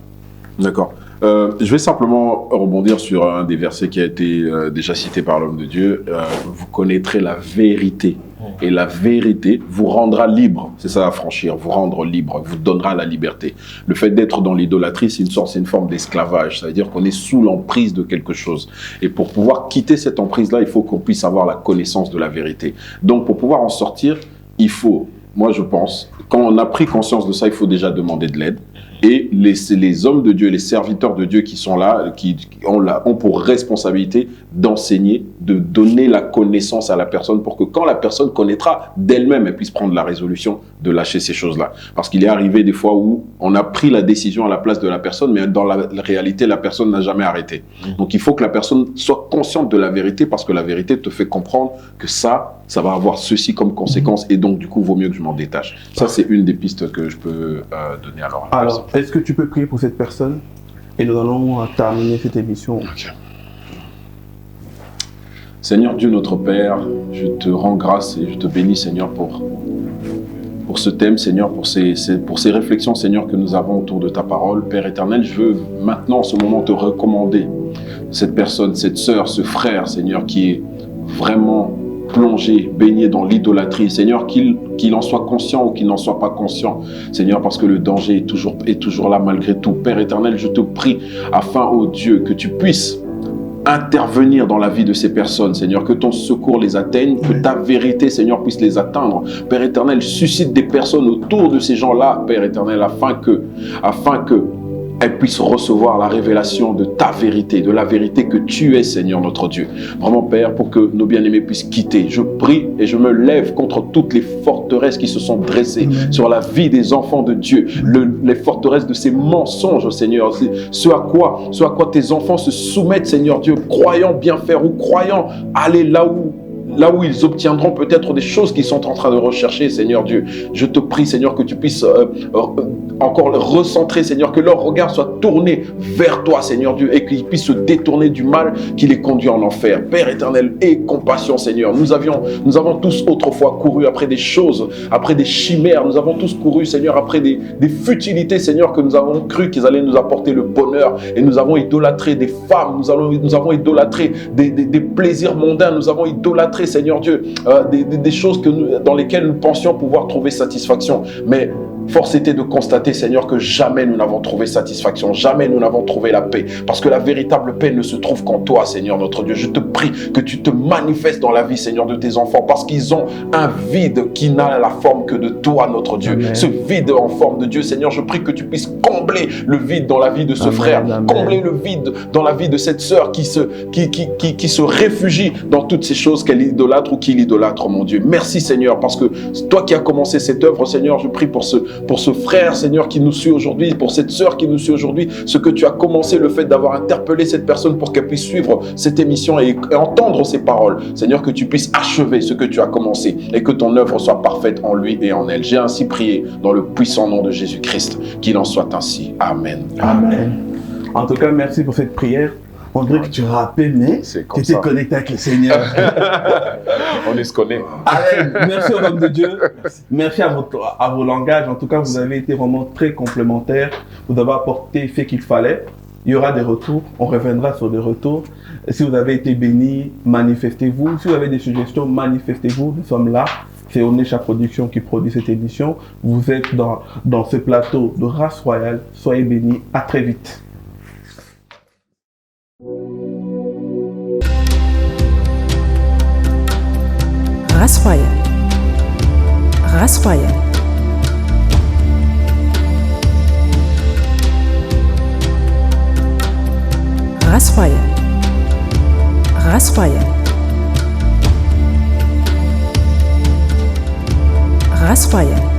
D'accord. Je vais simplement rebondir sur un des versets qui a été déjà cité par l'homme de Dieu. Vous connaîtrez la vérité et la vérité vous rendra libre. C'est ça, affranchir, vous rendre libre, vous donnera la liberté. Le fait d'être dans l'idolâtrie, c'est une forme d'esclavage. Ça veut dire qu'on est sous l'emprise de quelque chose. Et pour pouvoir quitter cette emprise-là, il faut qu'on puisse avoir la connaissance de la vérité. Donc pour pouvoir en sortir, il faut, moi je pense, quand on a pris conscience de ça, il faut déjà demander de l'aide. Et les hommes de Dieu, les serviteurs de Dieu qui sont là, qui ont pour responsabilité d'enseigner, de donner la connaissance à la personne pour que quand la personne connaîtra d'elle-même, elle puisse prendre la résolution de lâcher ces choses-là. Parce qu'il est arrivé des fois où on a pris la décision à la place de la personne, mais dans la réalité, la personne n'a jamais arrêté. Donc il faut que la personne soit consciente de la vérité parce que la vérité te fait comprendre que ça va avoir ceci comme conséquence et donc du coup, il vaut mieux que je m'en détache. Ça, c'est une des pistes que je peux donner à l'heure. Alors, est-ce que tu peux prier pour cette personne et nous allons terminer cette émission. Okay. Seigneur Dieu notre Père, je te rends grâce et je te bénis Seigneur pour ce thème, Seigneur, pour ces réflexions, Seigneur, que nous avons autour de ta parole. Père éternel, je veux maintenant, en ce moment, te recommander cette personne, cette sœur, ce frère, Seigneur, qui est vraiment plongé, baigné dans l'idolâtrie. Seigneur, qu'il en soit conscient ou qu'il n'en soit pas conscient. Seigneur, parce que le danger est toujours là malgré tout. Père éternel, je te prie, afin, ô Dieu, que tu puisses intervenir dans la vie de ces personnes, Seigneur, que ton secours les atteigne, que ta vérité, Seigneur, puisse les atteindre. Père éternel, suscite des personnes autour de ces gens-là, Père éternel, afin que elles puissent recevoir la révélation de ta vérité, de la vérité que tu es, Seigneur notre Dieu. Vraiment, Père, pour que nos bien-aimés puissent quitter. Je prie et je me lève contre toutes les forteresses qui se sont dressées sur la vie des enfants de Dieu. Les forteresses de ces mensonges, Seigneur. Ce à quoi tes enfants se soumettent, Seigneur Dieu, croyant bien faire ou croyant aller là où ils obtiendront peut-être des choses qu'ils sont en train de rechercher, Seigneur Dieu. Je te prie, Seigneur, que tu puisses encore les recentrer, Seigneur, que leur regard soit tourné vers toi, Seigneur Dieu, et qu'ils puissent se détourner du mal qui les conduit en enfer. Père éternel, aie compassion, Seigneur. Nous avons tous autrefois couru après des choses, après des chimères. Nous avons tous couru, Seigneur, après des futilités, Seigneur, que nous avons cru qu'ils allaient nous apporter le bonheur. Et nous avons idolâtré des femmes, nous avons idolâtré des plaisirs mondains, nous avons idolâtré, Seigneur Dieu, des choses dans lesquelles nous pensions pouvoir trouver satisfaction. Mais force était de constater, Seigneur, que jamais nous n'avons trouvé satisfaction, jamais nous n'avons trouvé la paix, parce que la véritable paix ne se trouve qu'en toi, Seigneur notre Dieu. Je te prie que tu te manifestes dans la vie, Seigneur, de tes enfants, parce qu'ils ont un vide qui n'a la forme que de toi, notre Dieu. Amen. Ce vide en forme de Dieu, Seigneur, je prie que tu puisses combler le vide dans la vie de ce frère, combler le vide dans la vie de cette sœur qui se réfugie dans toutes ces choses qu'elle idolâtre ou qu'il idolâtre, mon Dieu. Merci, Seigneur, parce que toi qui as commencé cette œuvre, Seigneur, je prie pour ce frère, Seigneur, qui nous suit aujourd'hui, pour cette sœur qui nous suit aujourd'hui, ce que tu as commencé, le fait d'avoir interpellé cette personne pour qu'elle puisse suivre cette émission et entendre ces paroles. Seigneur, que tu puisses achever ce que tu as commencé et que ton œuvre soit parfaite en lui et en elle. J'ai ainsi prié dans le puissant nom de Jésus-Christ. Qu'il en soit ainsi. Amen. Amen. En tout cas, merci pour cette prière. On dirait que tu rappais, mais tu étais connecté avec le Seigneur. On se connaît. Allez, merci au homme de Dieu. Merci à vos langages. En tout cas, vous avez été vraiment très complémentaires. Vous avez apporté ce qu'il fallait. Il y aura des retours. On reviendra sur des retours. Si vous avez été bénis, manifestez-vous. Si vous avez des suggestions, manifestez-vous. Nous sommes là. C'est Onesha Production qui produit cette émission. Vous êtes dans ce plateau de Race Royale. Soyez bénis. À très vite. Race Royale. Race Royale. Race Royale. Race Royale. Race Royale.